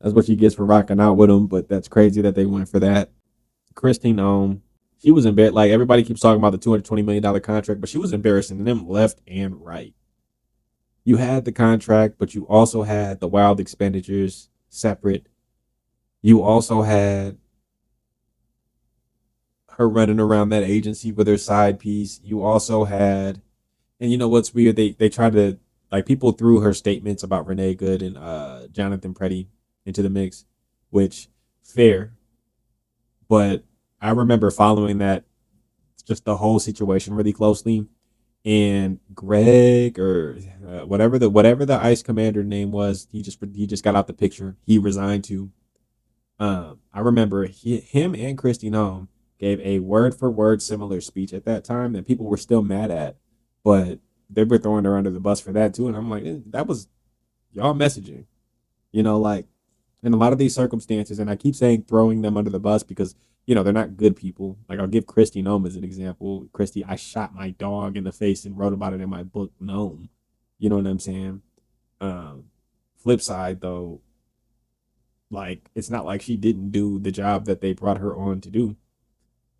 That's what she gets for rocking out with him. But that's crazy that they went for that. Christine she was embarrassed. Like everybody keeps talking about the $220 million contract, but she was embarrassing them left and right. You had the contract, but you also had the wild expenditures separate. You also had her running around that agency with her side piece. You also had, and you know what's weird? They tried to like people threw her statements about Renee Good and Jonathan Preddy into the mix, which fair, but I remember following that just the whole situation really closely. And Greg or whatever the ICE commander name was, he just got out the picture. He resigned to. I remember him and Christine Home gave a word for word similar speech at that time that people were still mad at, but they were throwing her under the bus for that too. And I'm like, that was y'all messaging, like in a lot of these circumstances. And I keep saying throwing them under the bus because they're not good people. Like I'll give Christy Nome as an example. Christy, I shot my dog in the face and wrote about it in my book Gnome. You know what I'm saying? Um, Flip side though, like it's not like she didn't do the job that they brought her on to do.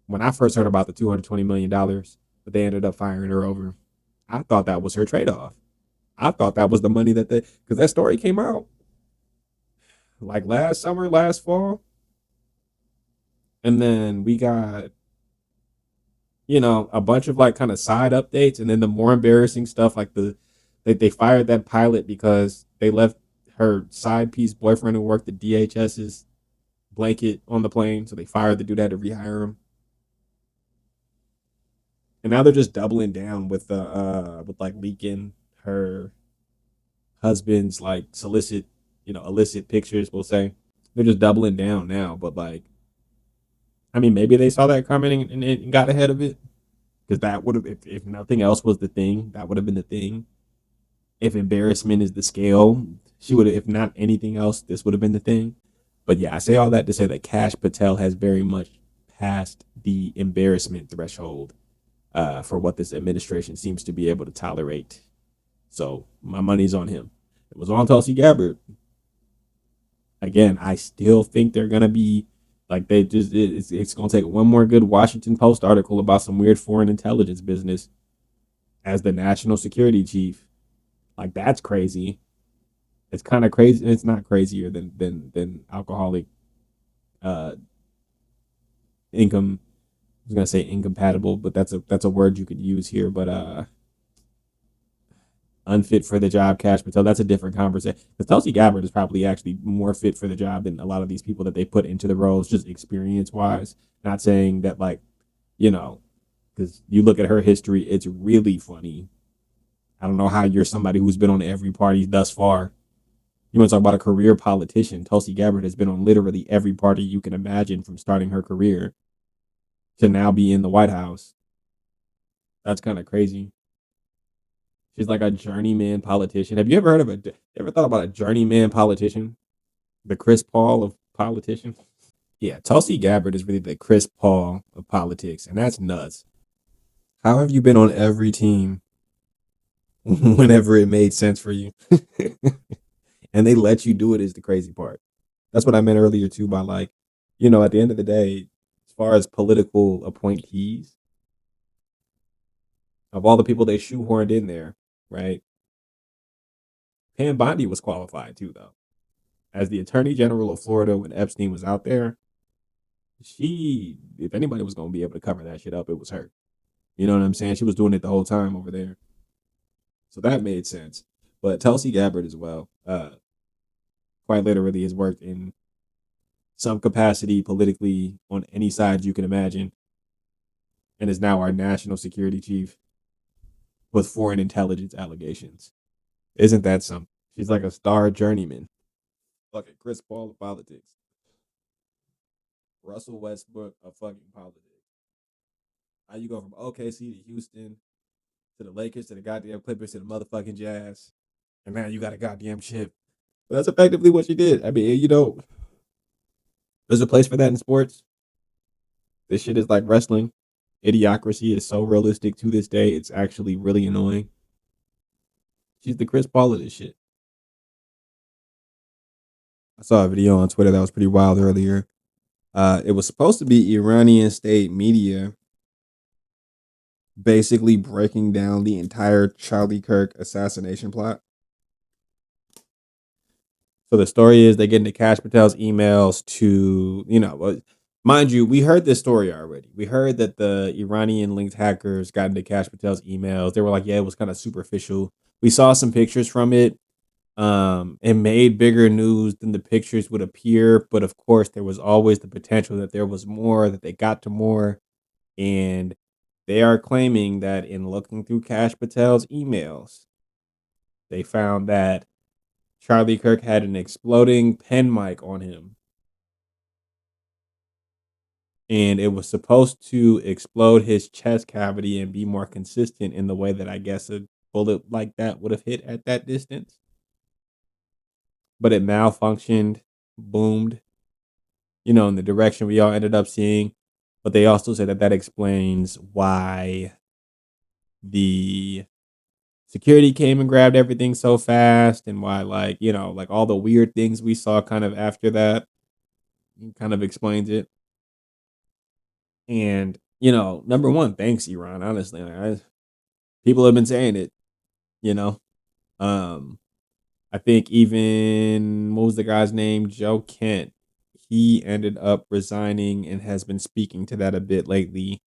When I first heard about the $220 million that they ended up firing her over, I thought that was her trade off. I thought that was the money that because that story came out like last summer, last fall, and then we got a bunch of like kind of side updates, and then the more embarrassing stuff like they fired that pilot because they left her side piece boyfriend who worked at DHS's blanket on the plane, so they fired the dude, had to rehire him. And now they're just doubling down with like leaking her husband's like illicit pictures, we'll say. They're just doubling down now, but like I mean maybe they saw that coming and got ahead of it. Because that would have, if nothing else was the thing, that would have been the thing. If embarrassment is the scale, she would have, if not anything else, this would have been the thing. But yeah, I say all that to say that Kash Patel has very much passed the embarrassment threshold for what this administration seems to be able to tolerate. So my money's on him. It was on Tulsi Gabbard. Again, I still think they're gonna be like they just it's gonna take one more good Washington Post article about some weird foreign intelligence business as the national security chief. Like that's crazy. It's kind of crazy. It's not crazier than alcoholic uh income. I was gonna say incompatible, but that's a word you could use here. But unfit for the job, Kash Patel. That's a different conversation. Because Tulsi Gabbard is probably actually more fit for the job than a lot of these people that they put into the roles, just experience wise. Not saying that like, you know, because you look at her history, it's really funny. I don't know how you're somebody who's been on every party thus far. You want to talk about a career politician? Tulsi Gabbard has been on literally every party you can imagine from starting her career to now be in the White House. That's kind of crazy. She's like a journeyman politician. Have you ever heard of ever thought about a journeyman politician? The Chris Paul of politicians? Yeah, Tulsi Gabbard is really the Chris Paul of politics, and that's nuts. How have you been on every team whenever it made sense for you? And they let you do it is the crazy part. That's what I meant earlier too by like, at the end of the day, As far as political appointees, of all the people they shoehorned in there, right? Pam Bondi was qualified too, though. As the Attorney General of Florida when Epstein was out there, if anybody was going to be able to cover that shit up, it was her. You know what I'm saying? She was doing it the whole time over there. So that made sense. But Tulsi Gabbard as well, quite literally has worked in some capacity politically on any side you can imagine, and is now our national security chief with foreign intelligence allegations. Isn't that something? She's like a star journeyman. Fucking Chris Paul of politics. Russell Westbrook of fucking politics. How you go from OKC to Houston to the Lakers to the goddamn Clippers to the motherfucking Jazz, and now you got a goddamn chip. But that's effectively what she did. I mean, there's a place for that in sports. This shit is like wrestling. Idiocracy is so realistic to this day. It's actually really annoying. She's the Chris Paul of this shit. I saw a video on Twitter that was pretty wild earlier. It was supposed to be Iranian state media basically breaking down the entire Charlie Kirk assassination plot. So the story is they get into Kash Patel's emails to, mind you, we heard this story already. We heard that the Iranian linked hackers got into Kash Patel's emails. They were like, yeah, it was kind of superficial. We saw some pictures from it. It made bigger news than the pictures would appear. But of course, there was always the potential that there was more, that they got to more. And they are claiming that in looking through Kash Patel's emails, they found that Charlie Kirk had an exploding pen mic on him. And it was supposed to explode his chest cavity and be more consistent in the way that I guess a bullet like that would have hit at that distance. But it malfunctioned, boomed, in the direction we all ended up seeing. But they also said that explains why the security came and grabbed everything so fast, and why, like all the weird things we saw kind of after that kind of explains it. And number one, thanks Iran. Honestly, people have been saying it. You know, I think even what was the guy's name, Joe Kent. He ended up resigning and has been speaking to that a bit lately.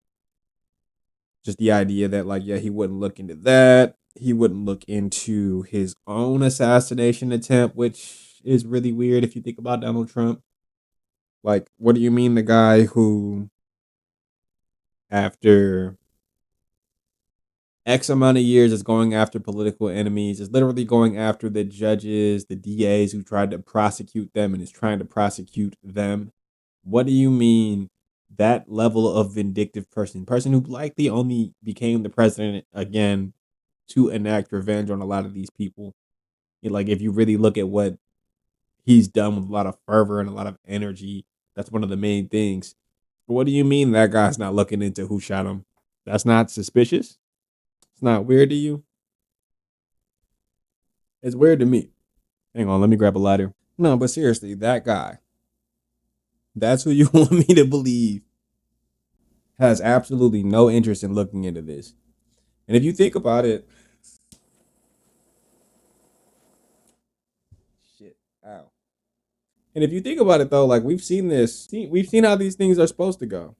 Just the idea that, like, yeah, he wouldn't look into that. He wouldn't look into his own assassination attempt, which is really weird if you think about Donald Trump. Like, what do you mean the guy who, after X amount of years, is going after political enemies, is literally going after the judges, the DAs who tried to prosecute them and is trying to prosecute them? What do you mean that level of vindictive person who likely only became the president again to enact revenge on a lot of these people? Like, if you really look at what he's done with a lot of fervor and a lot of energy, that's one of the main things. But what do you mean that guy's not looking into who shot him? That's not suspicious? It's not weird to you? It's weird to me. Hang on, let me grab a lighter. No, but seriously, that guy, that's who you want me to believe has absolutely no interest in looking into this. And if you think about it, shit, ow. And if you think about it though, like, we've seen how these things are supposed to go.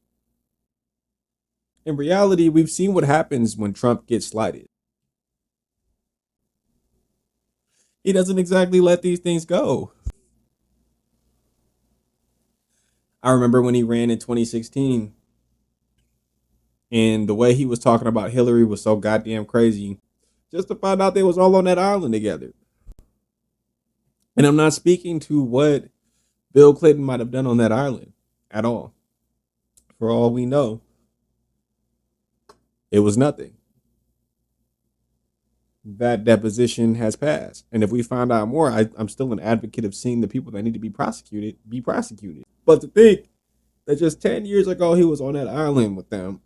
In reality, we've seen what happens when Trump gets slighted. He doesn't exactly let these things go. I remember when he ran in 2016, and the way he was talking about Hillary was so goddamn crazy, just to find out they was all on that island together. And I'm not speaking to what Bill Clinton might have done on that island at all. For all we know, it was nothing. That deposition has passed. And if we find out more, I'm still an advocate of seeing the people that need to be prosecuted be prosecuted. But to think that just 10 years ago he was on that island with them,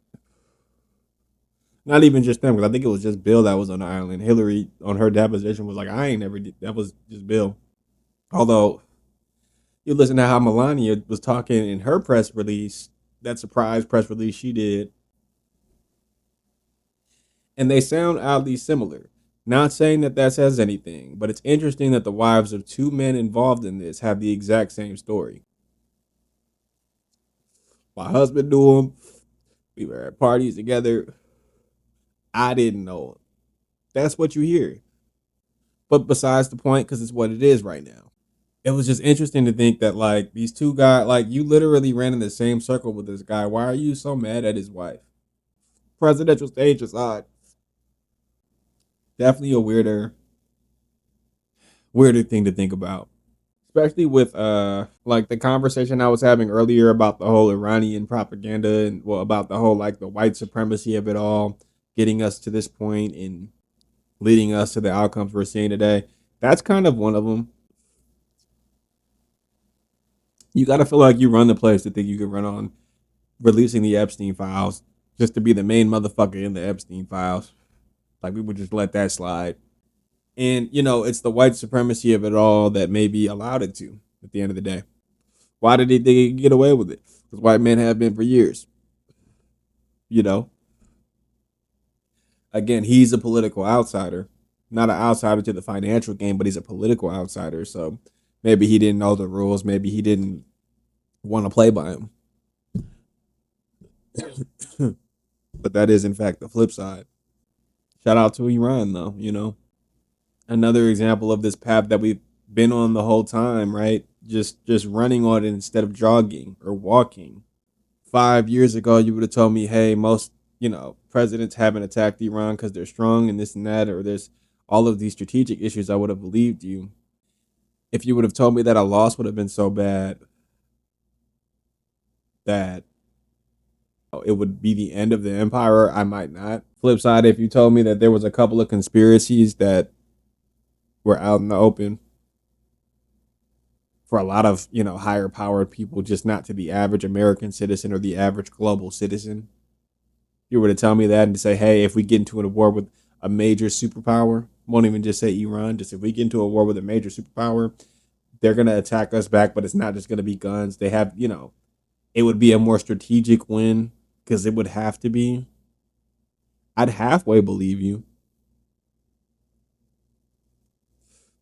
not even just them, because I think it was just Bill that was on the island. Hillary, on her deposition, was like, I ain't never did. That was just Bill. Although, you listen to how Melania was talking in her press release, that surprise press release she did, and they sound oddly similar. Not saying that that says anything, but it's interesting that the wives of two men involved in this have the exact same story. My husband knew him. We were at parties together. I didn't know him. That's what you hear. But besides the point, because it's what it is right now. It was just interesting to think that like these two guys, like you literally ran in the same circle with this guy. Why are you so mad at his wife? Presidential stage aside, definitely a weirder thing to think about. Especially with like the conversation I was having earlier about the whole Iranian propaganda and well about the whole like the white supremacy of it all, getting us to this point and leading us to the outcomes we're seeing today. That's kind of one of them. You got to feel like you run the place to think you can run on releasing the Epstein files just to be the main motherfucker in the Epstein files. Like we would just let that slide. And you know, it's the white supremacy of it all that maybe allowed it to at the end of the day. Why did he think he could get away with it? Because white men have been for years. You know, again, he's a political outsider, not an outsider to the financial game, but he's a political outsider. So maybe he didn't know the rules. Maybe he didn't want to play by him. But that is, in fact, the flip side. Shout out to Iran, though. You know, another example of this path that we've been on the whole time, right? Just running on it instead of jogging or walking. 5 years ago, you would have told me, hey, most presidents haven't attacked Iran because they're strong and this and that, or there's all of these strategic issues. I would have believed you. If you would have told me that a loss would have been so bad that it would be the end of the empire, I might not. Flip side, if you told me that there was a couple of conspiracies that were out in the open for a lot of higher powered people, just not to the average American citizen or the average global citizen, you were to tell me that and to say, hey, if we get into a war with a major superpower, won't even just say Iran, just if we get into a war with a major superpower, they're going to attack us back, but it's not just going to be guns. They have, it would be a more strategic win because it would have to be. I'd halfway believe you.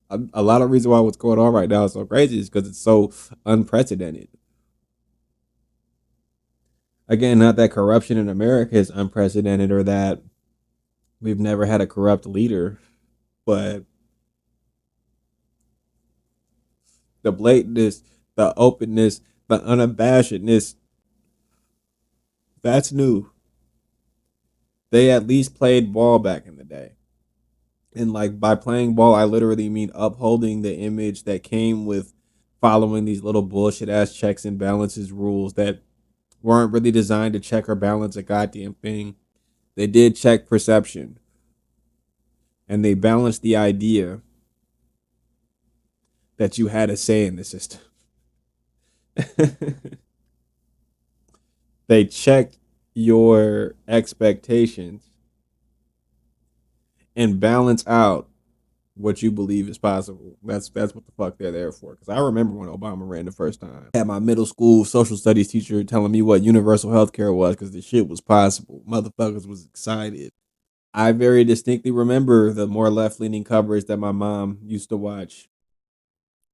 A lot of reason why what's going on right now is so crazy is because it's so unprecedented. Again, not that corruption in America is unprecedented or that we've never had a corrupt leader, but the blatantness, the openness, the unabashedness, that's new. They at least played ball back in the day. And like by playing ball, I literally mean upholding the image that came with following these little bullshit ass checks and balances rules that weren't really designed to check or balance a goddamn thing. They did check perception and they balanced the idea that you had a say in the system. They checked your expectations and balance out what you believe is possible. That's what the fuck they're there for. Because I remember when Obama ran the first time. I had my middle school social studies teacher telling me what universal health care was because the shit was possible. Motherfuckers was excited. I very distinctly remember the more left leaning coverage that my mom used to watch,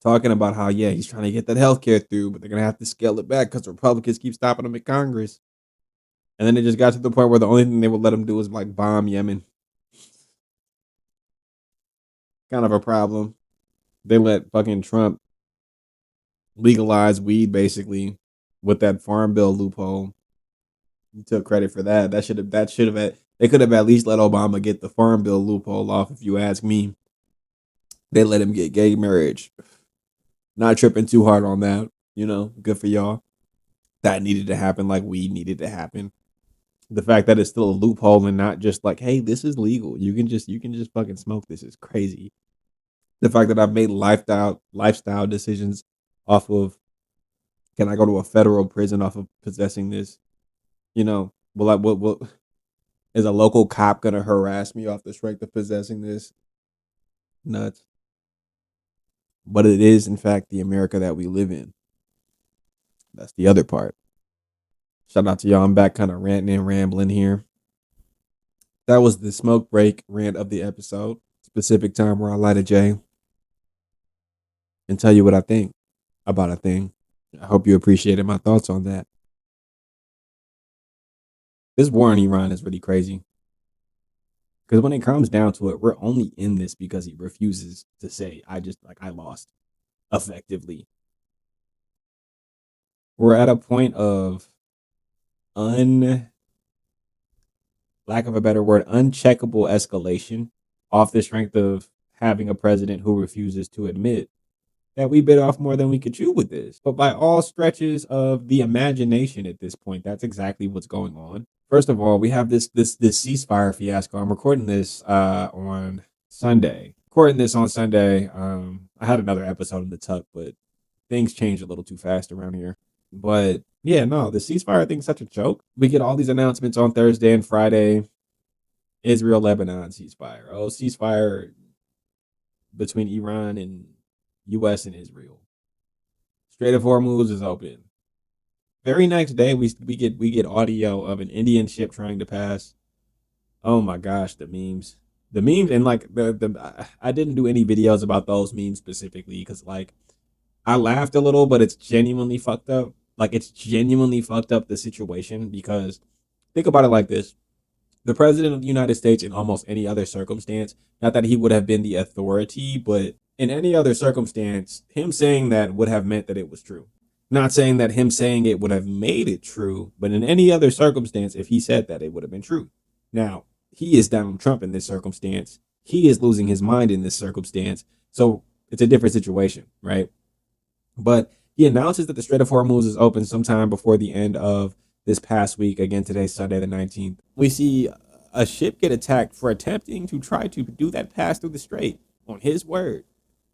talking about how yeah he's trying to get that health care through, but they're gonna have to scale it back because the Republicans keep stopping him in Congress. And then it just got to the point where the only thing they would let him do was like bomb Yemen. Kind of a problem. They let fucking Trump legalize weed basically with that farm bill loophole. You took credit for that. That should have they could have at least let Obama get the farm bill loophole off if you ask me. They let him get gay marriage. Not tripping too hard on that, good for y'all. That needed to happen like weed needed to happen. The fact that it's still a loophole and not just like, hey, this is legal. You can just fucking smoke this is crazy. The fact that I've made lifestyle decisions off of can I go to a federal prison off of possessing this? Will I what is a local cop gonna harass me off the strength of possessing this? Nuts. But it is in fact the America that we live in. That's the other part. Shout out to y'all. I'm back kind of ranting and rambling here. That was the smoke break rant of the episode. Specific time where I light a J and tell you what I think about a thing. I hope you appreciated my thoughts on that. This war in Iran is really crazy. Because when it comes down to it, we're only in this because he refuses to say, I lost effectively. We're at a point of lack of a better word, uncheckable escalation off the strength of having a president who refuses to admit that we bit off more than we could chew with this. But by all stretches of the imagination at this point, that's exactly what's going on. First of all, we have this ceasefire fiasco. I'm recording this on Sunday. I had another episode in the tuck, but things change a little too fast around here. But yeah, no, the ceasefire thing's such a joke. We get all these announcements on Thursday and Friday. Israel Lebanon ceasefire. Oh, ceasefire between Iran and US and Israel. Strait of Hormuz is open. Very next day we get audio of an Indian ship trying to pass. Oh my gosh, the memes. The memes and like the I didn't do any videos about those memes specifically because like I laughed a little, but it's genuinely fucked up. Like it's genuinely fucked up the situation because think about it like this. The president of the United States in almost any other circumstance, not that he would have been the authority, but in any other circumstance, him saying that would have meant that it was true. Not saying that him saying it would have made it true, but in any other circumstance, if he said that, it would have been true. Now, he is Donald Trump in this circumstance. He is losing his mind in this circumstance. So it's a different situation, right? But he announces that the Strait of Hormuz is open sometime before the end of this past week. Again, today's Sunday the 19th. We see a ship get attacked for attempting to try to do that pass through the strait. On his word,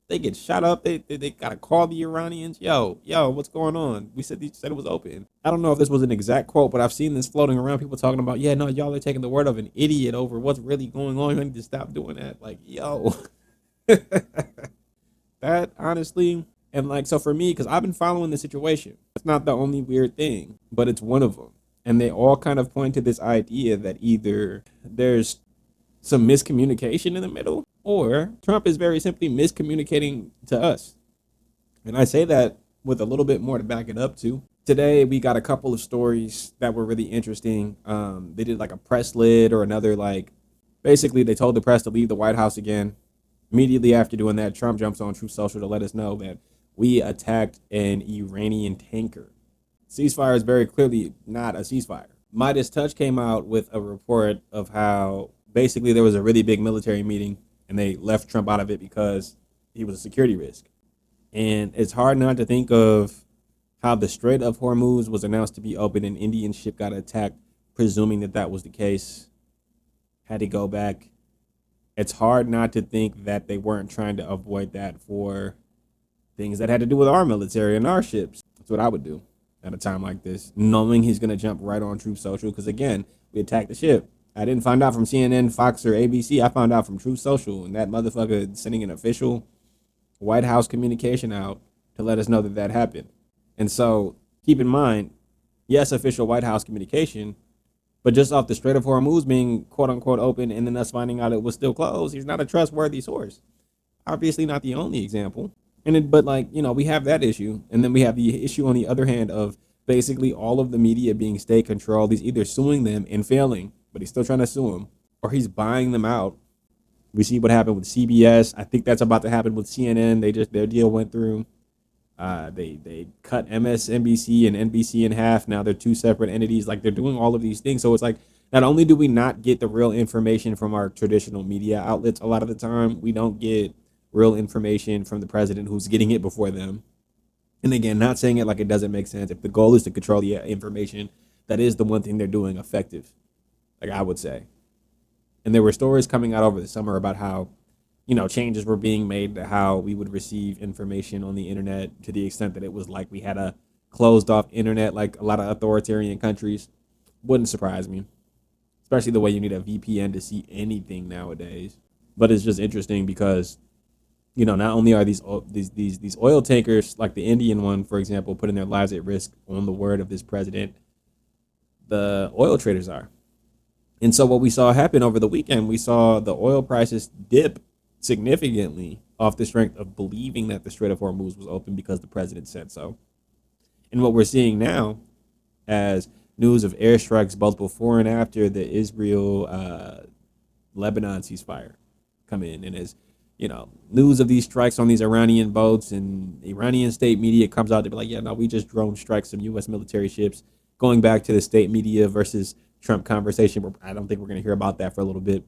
they get shot up. They gotta call the Iranians. Yo, what's going on? We said it was open. I don't know if this was an exact quote, but I've seen this floating around. People talking about, yeah, no, y'all are taking the word of an idiot over what's really going on. You need to stop doing that. Like, yo, that honestly. And like, so for me, because I've been following the situation, it's not the only weird thing, but it's one of them. And they all kind of point to this idea that either there's some miscommunication in the middle or Trump is very simply miscommunicating to us. And I say that with a little bit more to back it up to. Today, we got a couple of stories that were really interesting. They did like a press lid or another, like, basically they told the press to leave the White House again. Immediately after doing that, Trump jumps on Truth Social to let us know that we attacked an Iranian tanker. Ceasefire is very clearly not a ceasefire. Midas Touch came out with a report of how basically there was a really big military meeting and they left Trump out of it because he was a security risk. And it's hard not to think of how the Strait of Hormuz was announced to be open and Indian ship got attacked, presuming that that was the case. Had to go back. It's hard not to think that they weren't trying to avoid that for things that had to do with our military and our ships. That's what I would do at a time like this, knowing he's going to jump right on Truth Social. Because again, we attacked the ship. I didn't find out from CNN, Fox, or ABC. I found out from Truth Social, and that motherfucker sending an official White House communication out to let us know that that happened. And so keep in mind, yes, official White House communication, but just off the Strait of Hormuz being quote unquote open and then us finding out it was still closed, he's not a trustworthy source. Obviously not the only example. But like, we have that issue. And then we have the issue on the other hand of basically all of the media being state controlled. He's either suing them and failing, but he's still trying to sue them, or he's buying them out. We see what happened with CBS. I think that's about to happen with CNN. Their deal went through. They cut MSNBC and NBC in half. Now they're two separate entities. Like, they're doing all of these things. So it's like, not only do we not get the real information from our traditional media outlets a lot of the time, we don't get real information from the president who's getting it before them. And again, not saying it like it doesn't make sense. If the goal is to control the information, that is the one thing they're doing effective, like I would say. And there were stories coming out over the summer about how, changes were being made to how we would receive information on the internet, to the extent that it was like we had a closed off internet like a lot of authoritarian countries. Wouldn't surprise me, especially the way you need a VPN to see anything nowadays. But it's just interesting because, not only are these oil tankers, like the Indian one, for example, putting their lives at risk on the word of this president, the oil traders are. And so what we saw happen over the weekend, we saw the oil prices dip significantly off the strength of believing that the Strait of Hormuz was open because the president said so. And what we're seeing now, as news of airstrikes both before and after the Israel Lebanon ceasefire come in, and as news of these strikes on these Iranian boats, and Iranian state media comes out to be like, yeah, no, we just drone strike some U.S. military ships. Going back to the state media versus Trump conversation, I don't think we're going to hear about that for a little bit.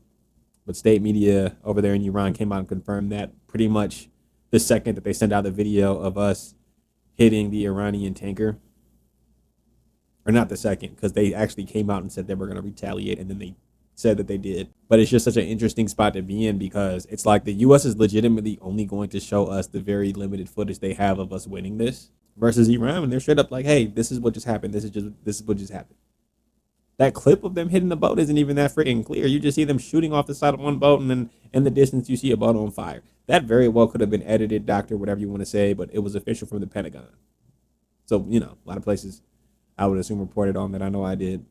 But state media over there in Iran came out and confirmed that pretty much the second that they sent out the video of us hitting the Iranian tanker. Or not the second, because they actually came out and said they were going to retaliate, and then they said that they did. But it's just such an interesting spot to be in, because it's like the U.S. is legitimately only going to show us the very limited footage they have of us winning this, versus Iran, and they're straight up like, hey, this is what just happened. This is what just happened. That clip of them hitting the boat isn't even that freaking clear. You just see them shooting off the side of one boat, and then in the distance you see a boat on fire. That very well could have been edited, doctor, whatever you want to say, but it was official from the Pentagon. So, a lot of places I would assume reported on that. I know I did.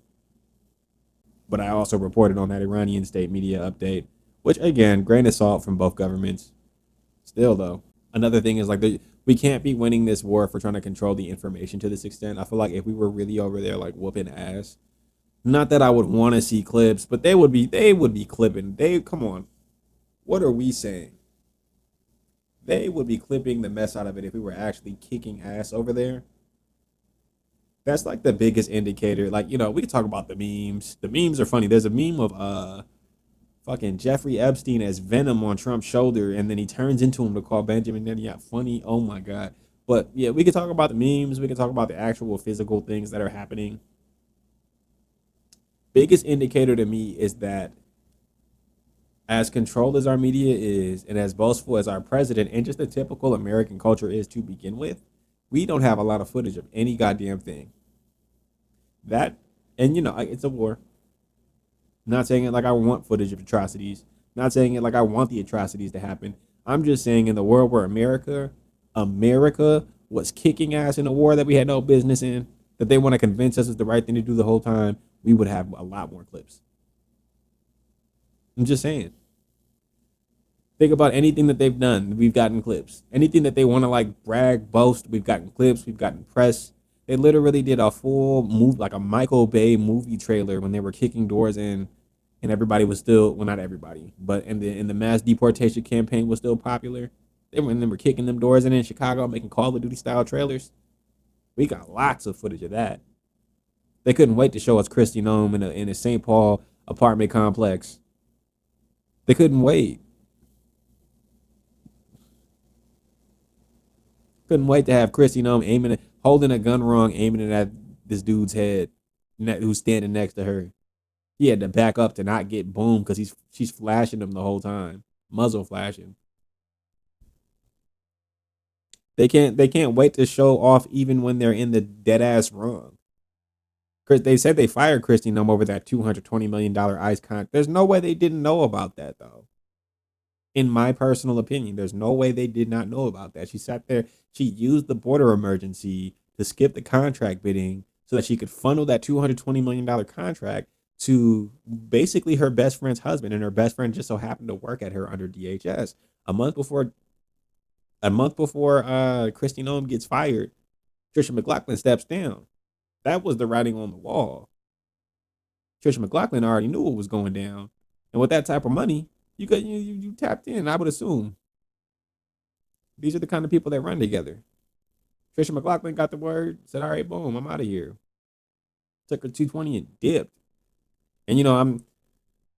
But I also reported on that Iranian state media update, which, again, grain of salt from both governments. Still, though, another thing is like we can't be winning this war if we're trying to control the information to this extent. I feel like if we were really over there like whooping ass, not that I would want to see clips, but they would be clipping. Come on. What are we saying? They would be clipping the mess out of it if we were actually kicking ass over there. That's like the biggest indicator. Like, we could talk about the memes. The memes are funny. There's a meme of fucking Jeffrey Epstein as Venom on Trump's shoulder, and then he turns into him to call Benjamin Netanyahu funny. Oh my God. But yeah, we could talk about the memes. We could talk about the actual physical things that are happening. Biggest indicator to me is that as controlled as our media is, and as boastful as our president and just the typical American culture is to begin with, we don't have a lot of footage of any goddamn thing. That, and it's a war. Not saying it like I want footage of atrocities. Not saying it like I want the atrocities to happen. I'm just saying in the world where America was kicking ass in a war that we had no business in, that they want to convince us is the right thing to do the whole time, we would have a lot more clips. I'm just saying. Think about anything that they've done. We've gotten clips. Anything that they want to like brag, boast, we've gotten clips. We've gotten press. They literally did a full move, like a Michael Bay movie trailer when they were kicking doors in, and everybody was still, well, not everybody, but in the mass deportation campaign was still popular. They were kicking them doors in Chicago, making Call of Duty style trailers. We got lots of footage of that. They couldn't wait to show us Kristi Noem in a St. Paul apartment complex. They couldn't wait. Couldn't wait to have Kristi Noem holding a gun wrong, aiming it at this dude's head who's standing next to her. He had to back up to not get boomed because she's flashing him the whole time, muzzle flashing. They can't wait to show off even when they're in the dead ass wrong. They said they fired Kristi Noem over that $220 million ICE contract. There's no way they didn't know about that, though. In my personal opinion, there's no way they did not know about that. She sat there. She used the border emergency to skip the contract bidding so that she could funnel that $220 million contract to basically her best friend's husband. And her best friend just so happened to work at her under DHS. A month before Kristi Noem gets fired, Trisha McLaughlin steps down. That was the writing on the wall. Trisha McLaughlin already knew what was going down. And with that type of money, you tapped in, I would assume. These are the kind of people that run together. Trisha McLaughlin got the word, said, all right, boom, I'm out of here. Took her 220 and dipped. And, I'm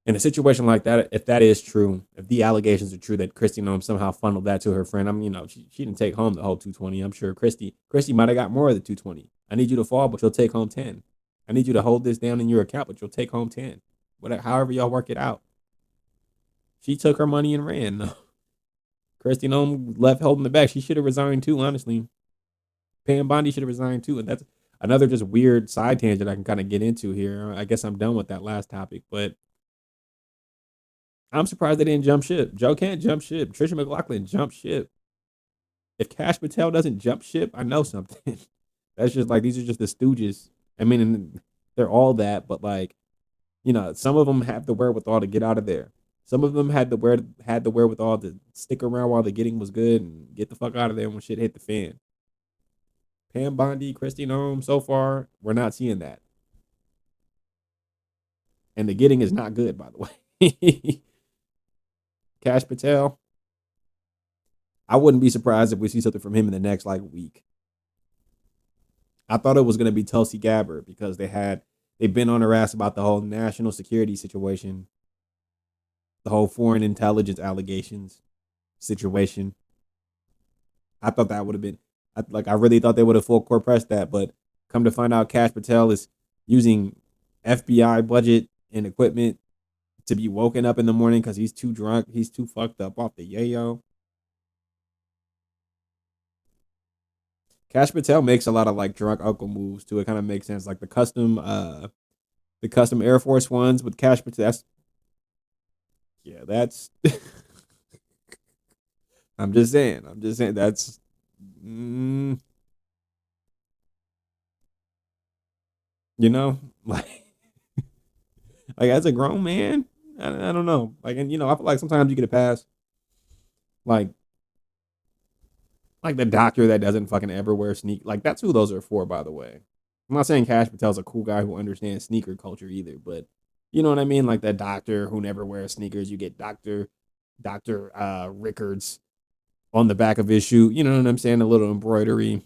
in a situation like that, if that is true, if the allegations are true that Kristi Noem somehow funneled that to her friend, she didn't take home the whole 220. I'm sure Kristi might have got more of the 220. I need you to fall, but you'll take home 10. I need you to hold this down in your account, but you'll take home 10. Whatever, however y'all work it out. She took her money and ran. Kristi Noem left holding the bag. She should have resigned too, honestly. Pam Bondi should have resigned too. And that's another just weird side tangent I can kind of get into here. I guess I'm done with that last topic, but I'm surprised they didn't jump ship. Joe can't jump ship. Trisha McLaughlin jumped ship. If Kash Patel doesn't jump ship, I know something. That's just like, these are just the stooges. I mean, They're all that, but like, some of them have the wherewithal to get out of there. Some of them had the wherewithal to stick around while the getting was good and get the fuck out of there when shit hit the fan. Pam Bondi, Christy Nome, so far, we're not seeing that. And the getting is not good, by the way. Kash Patel, I wouldn't be surprised if we see something from him in the next like week. I thought it was gonna be Tulsi Gabbard because they've been on her ass about the whole national security situation, the whole foreign intelligence allegations situation. I thought that would have been I really thought they would have full court pressed that, but come to find out, Kash Patel is using FBI budget and equipment to be woken up in the morning because he's too drunk, he's too fucked up off the yayo. Kash Patel makes a lot of like drunk uncle moves too. It kind of makes sense, like the custom Air Force Ones with Kash Patel. That's. I'm just saying. That's. Mm, you know, like like as a grown man, I don't know. Like, and I feel like sometimes you get a pass, like the doctor that doesn't fucking ever wear sneak. Like that's who those are for, by the way. I'm not saying Kash Patel's a cool guy who understands sneaker culture either, but you know what I mean? Like that doctor who never wears sneakers. You get Doctor Rickards on the back of his shoe. You know what I'm saying? A little embroidery.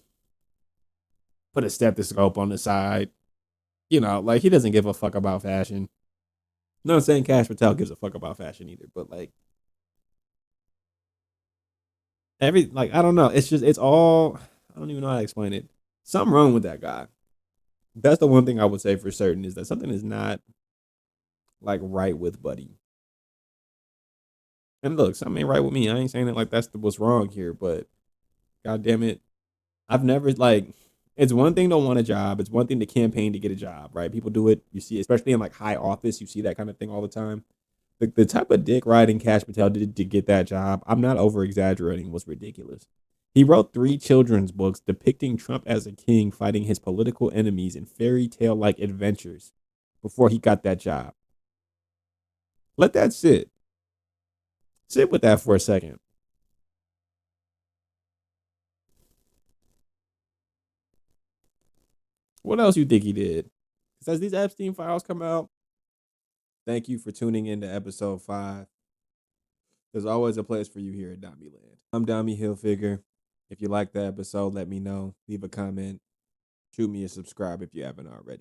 Put a stethoscope on the side. Like he doesn't give a fuck about fashion. I'm not saying Kash Patel gives a fuck about fashion either, but like I don't know. It's all I don't even know how to explain it. Something wrong with that guy. That's the one thing I would say for certain is that something is not like right with Buddy. And look, something ain't right with me. I ain't saying it like that's what's wrong here, but god damn it, I've never like. It's one thing to want a job. It's one thing to campaign to get a job, right? People do it. You see, especially in like high office, you see that kind of thing all the time. The type of dick riding Cash Patel did to get that job, I'm not over exaggerating, was ridiculous. He wrote 3 children's books depicting Trump as a king fighting his political enemies in fairy tale like adventures before he got that job. Let that sit. Sit with that for a second. What else you think he did? Because as these Epstein files come out, thank you for tuning in to episode 5. There's always a place for you here at Dahmmyland. I'm Dahmy Hilfigger. If you like the episode, let me know. Leave a comment. Shoot me a subscribe if you haven't already.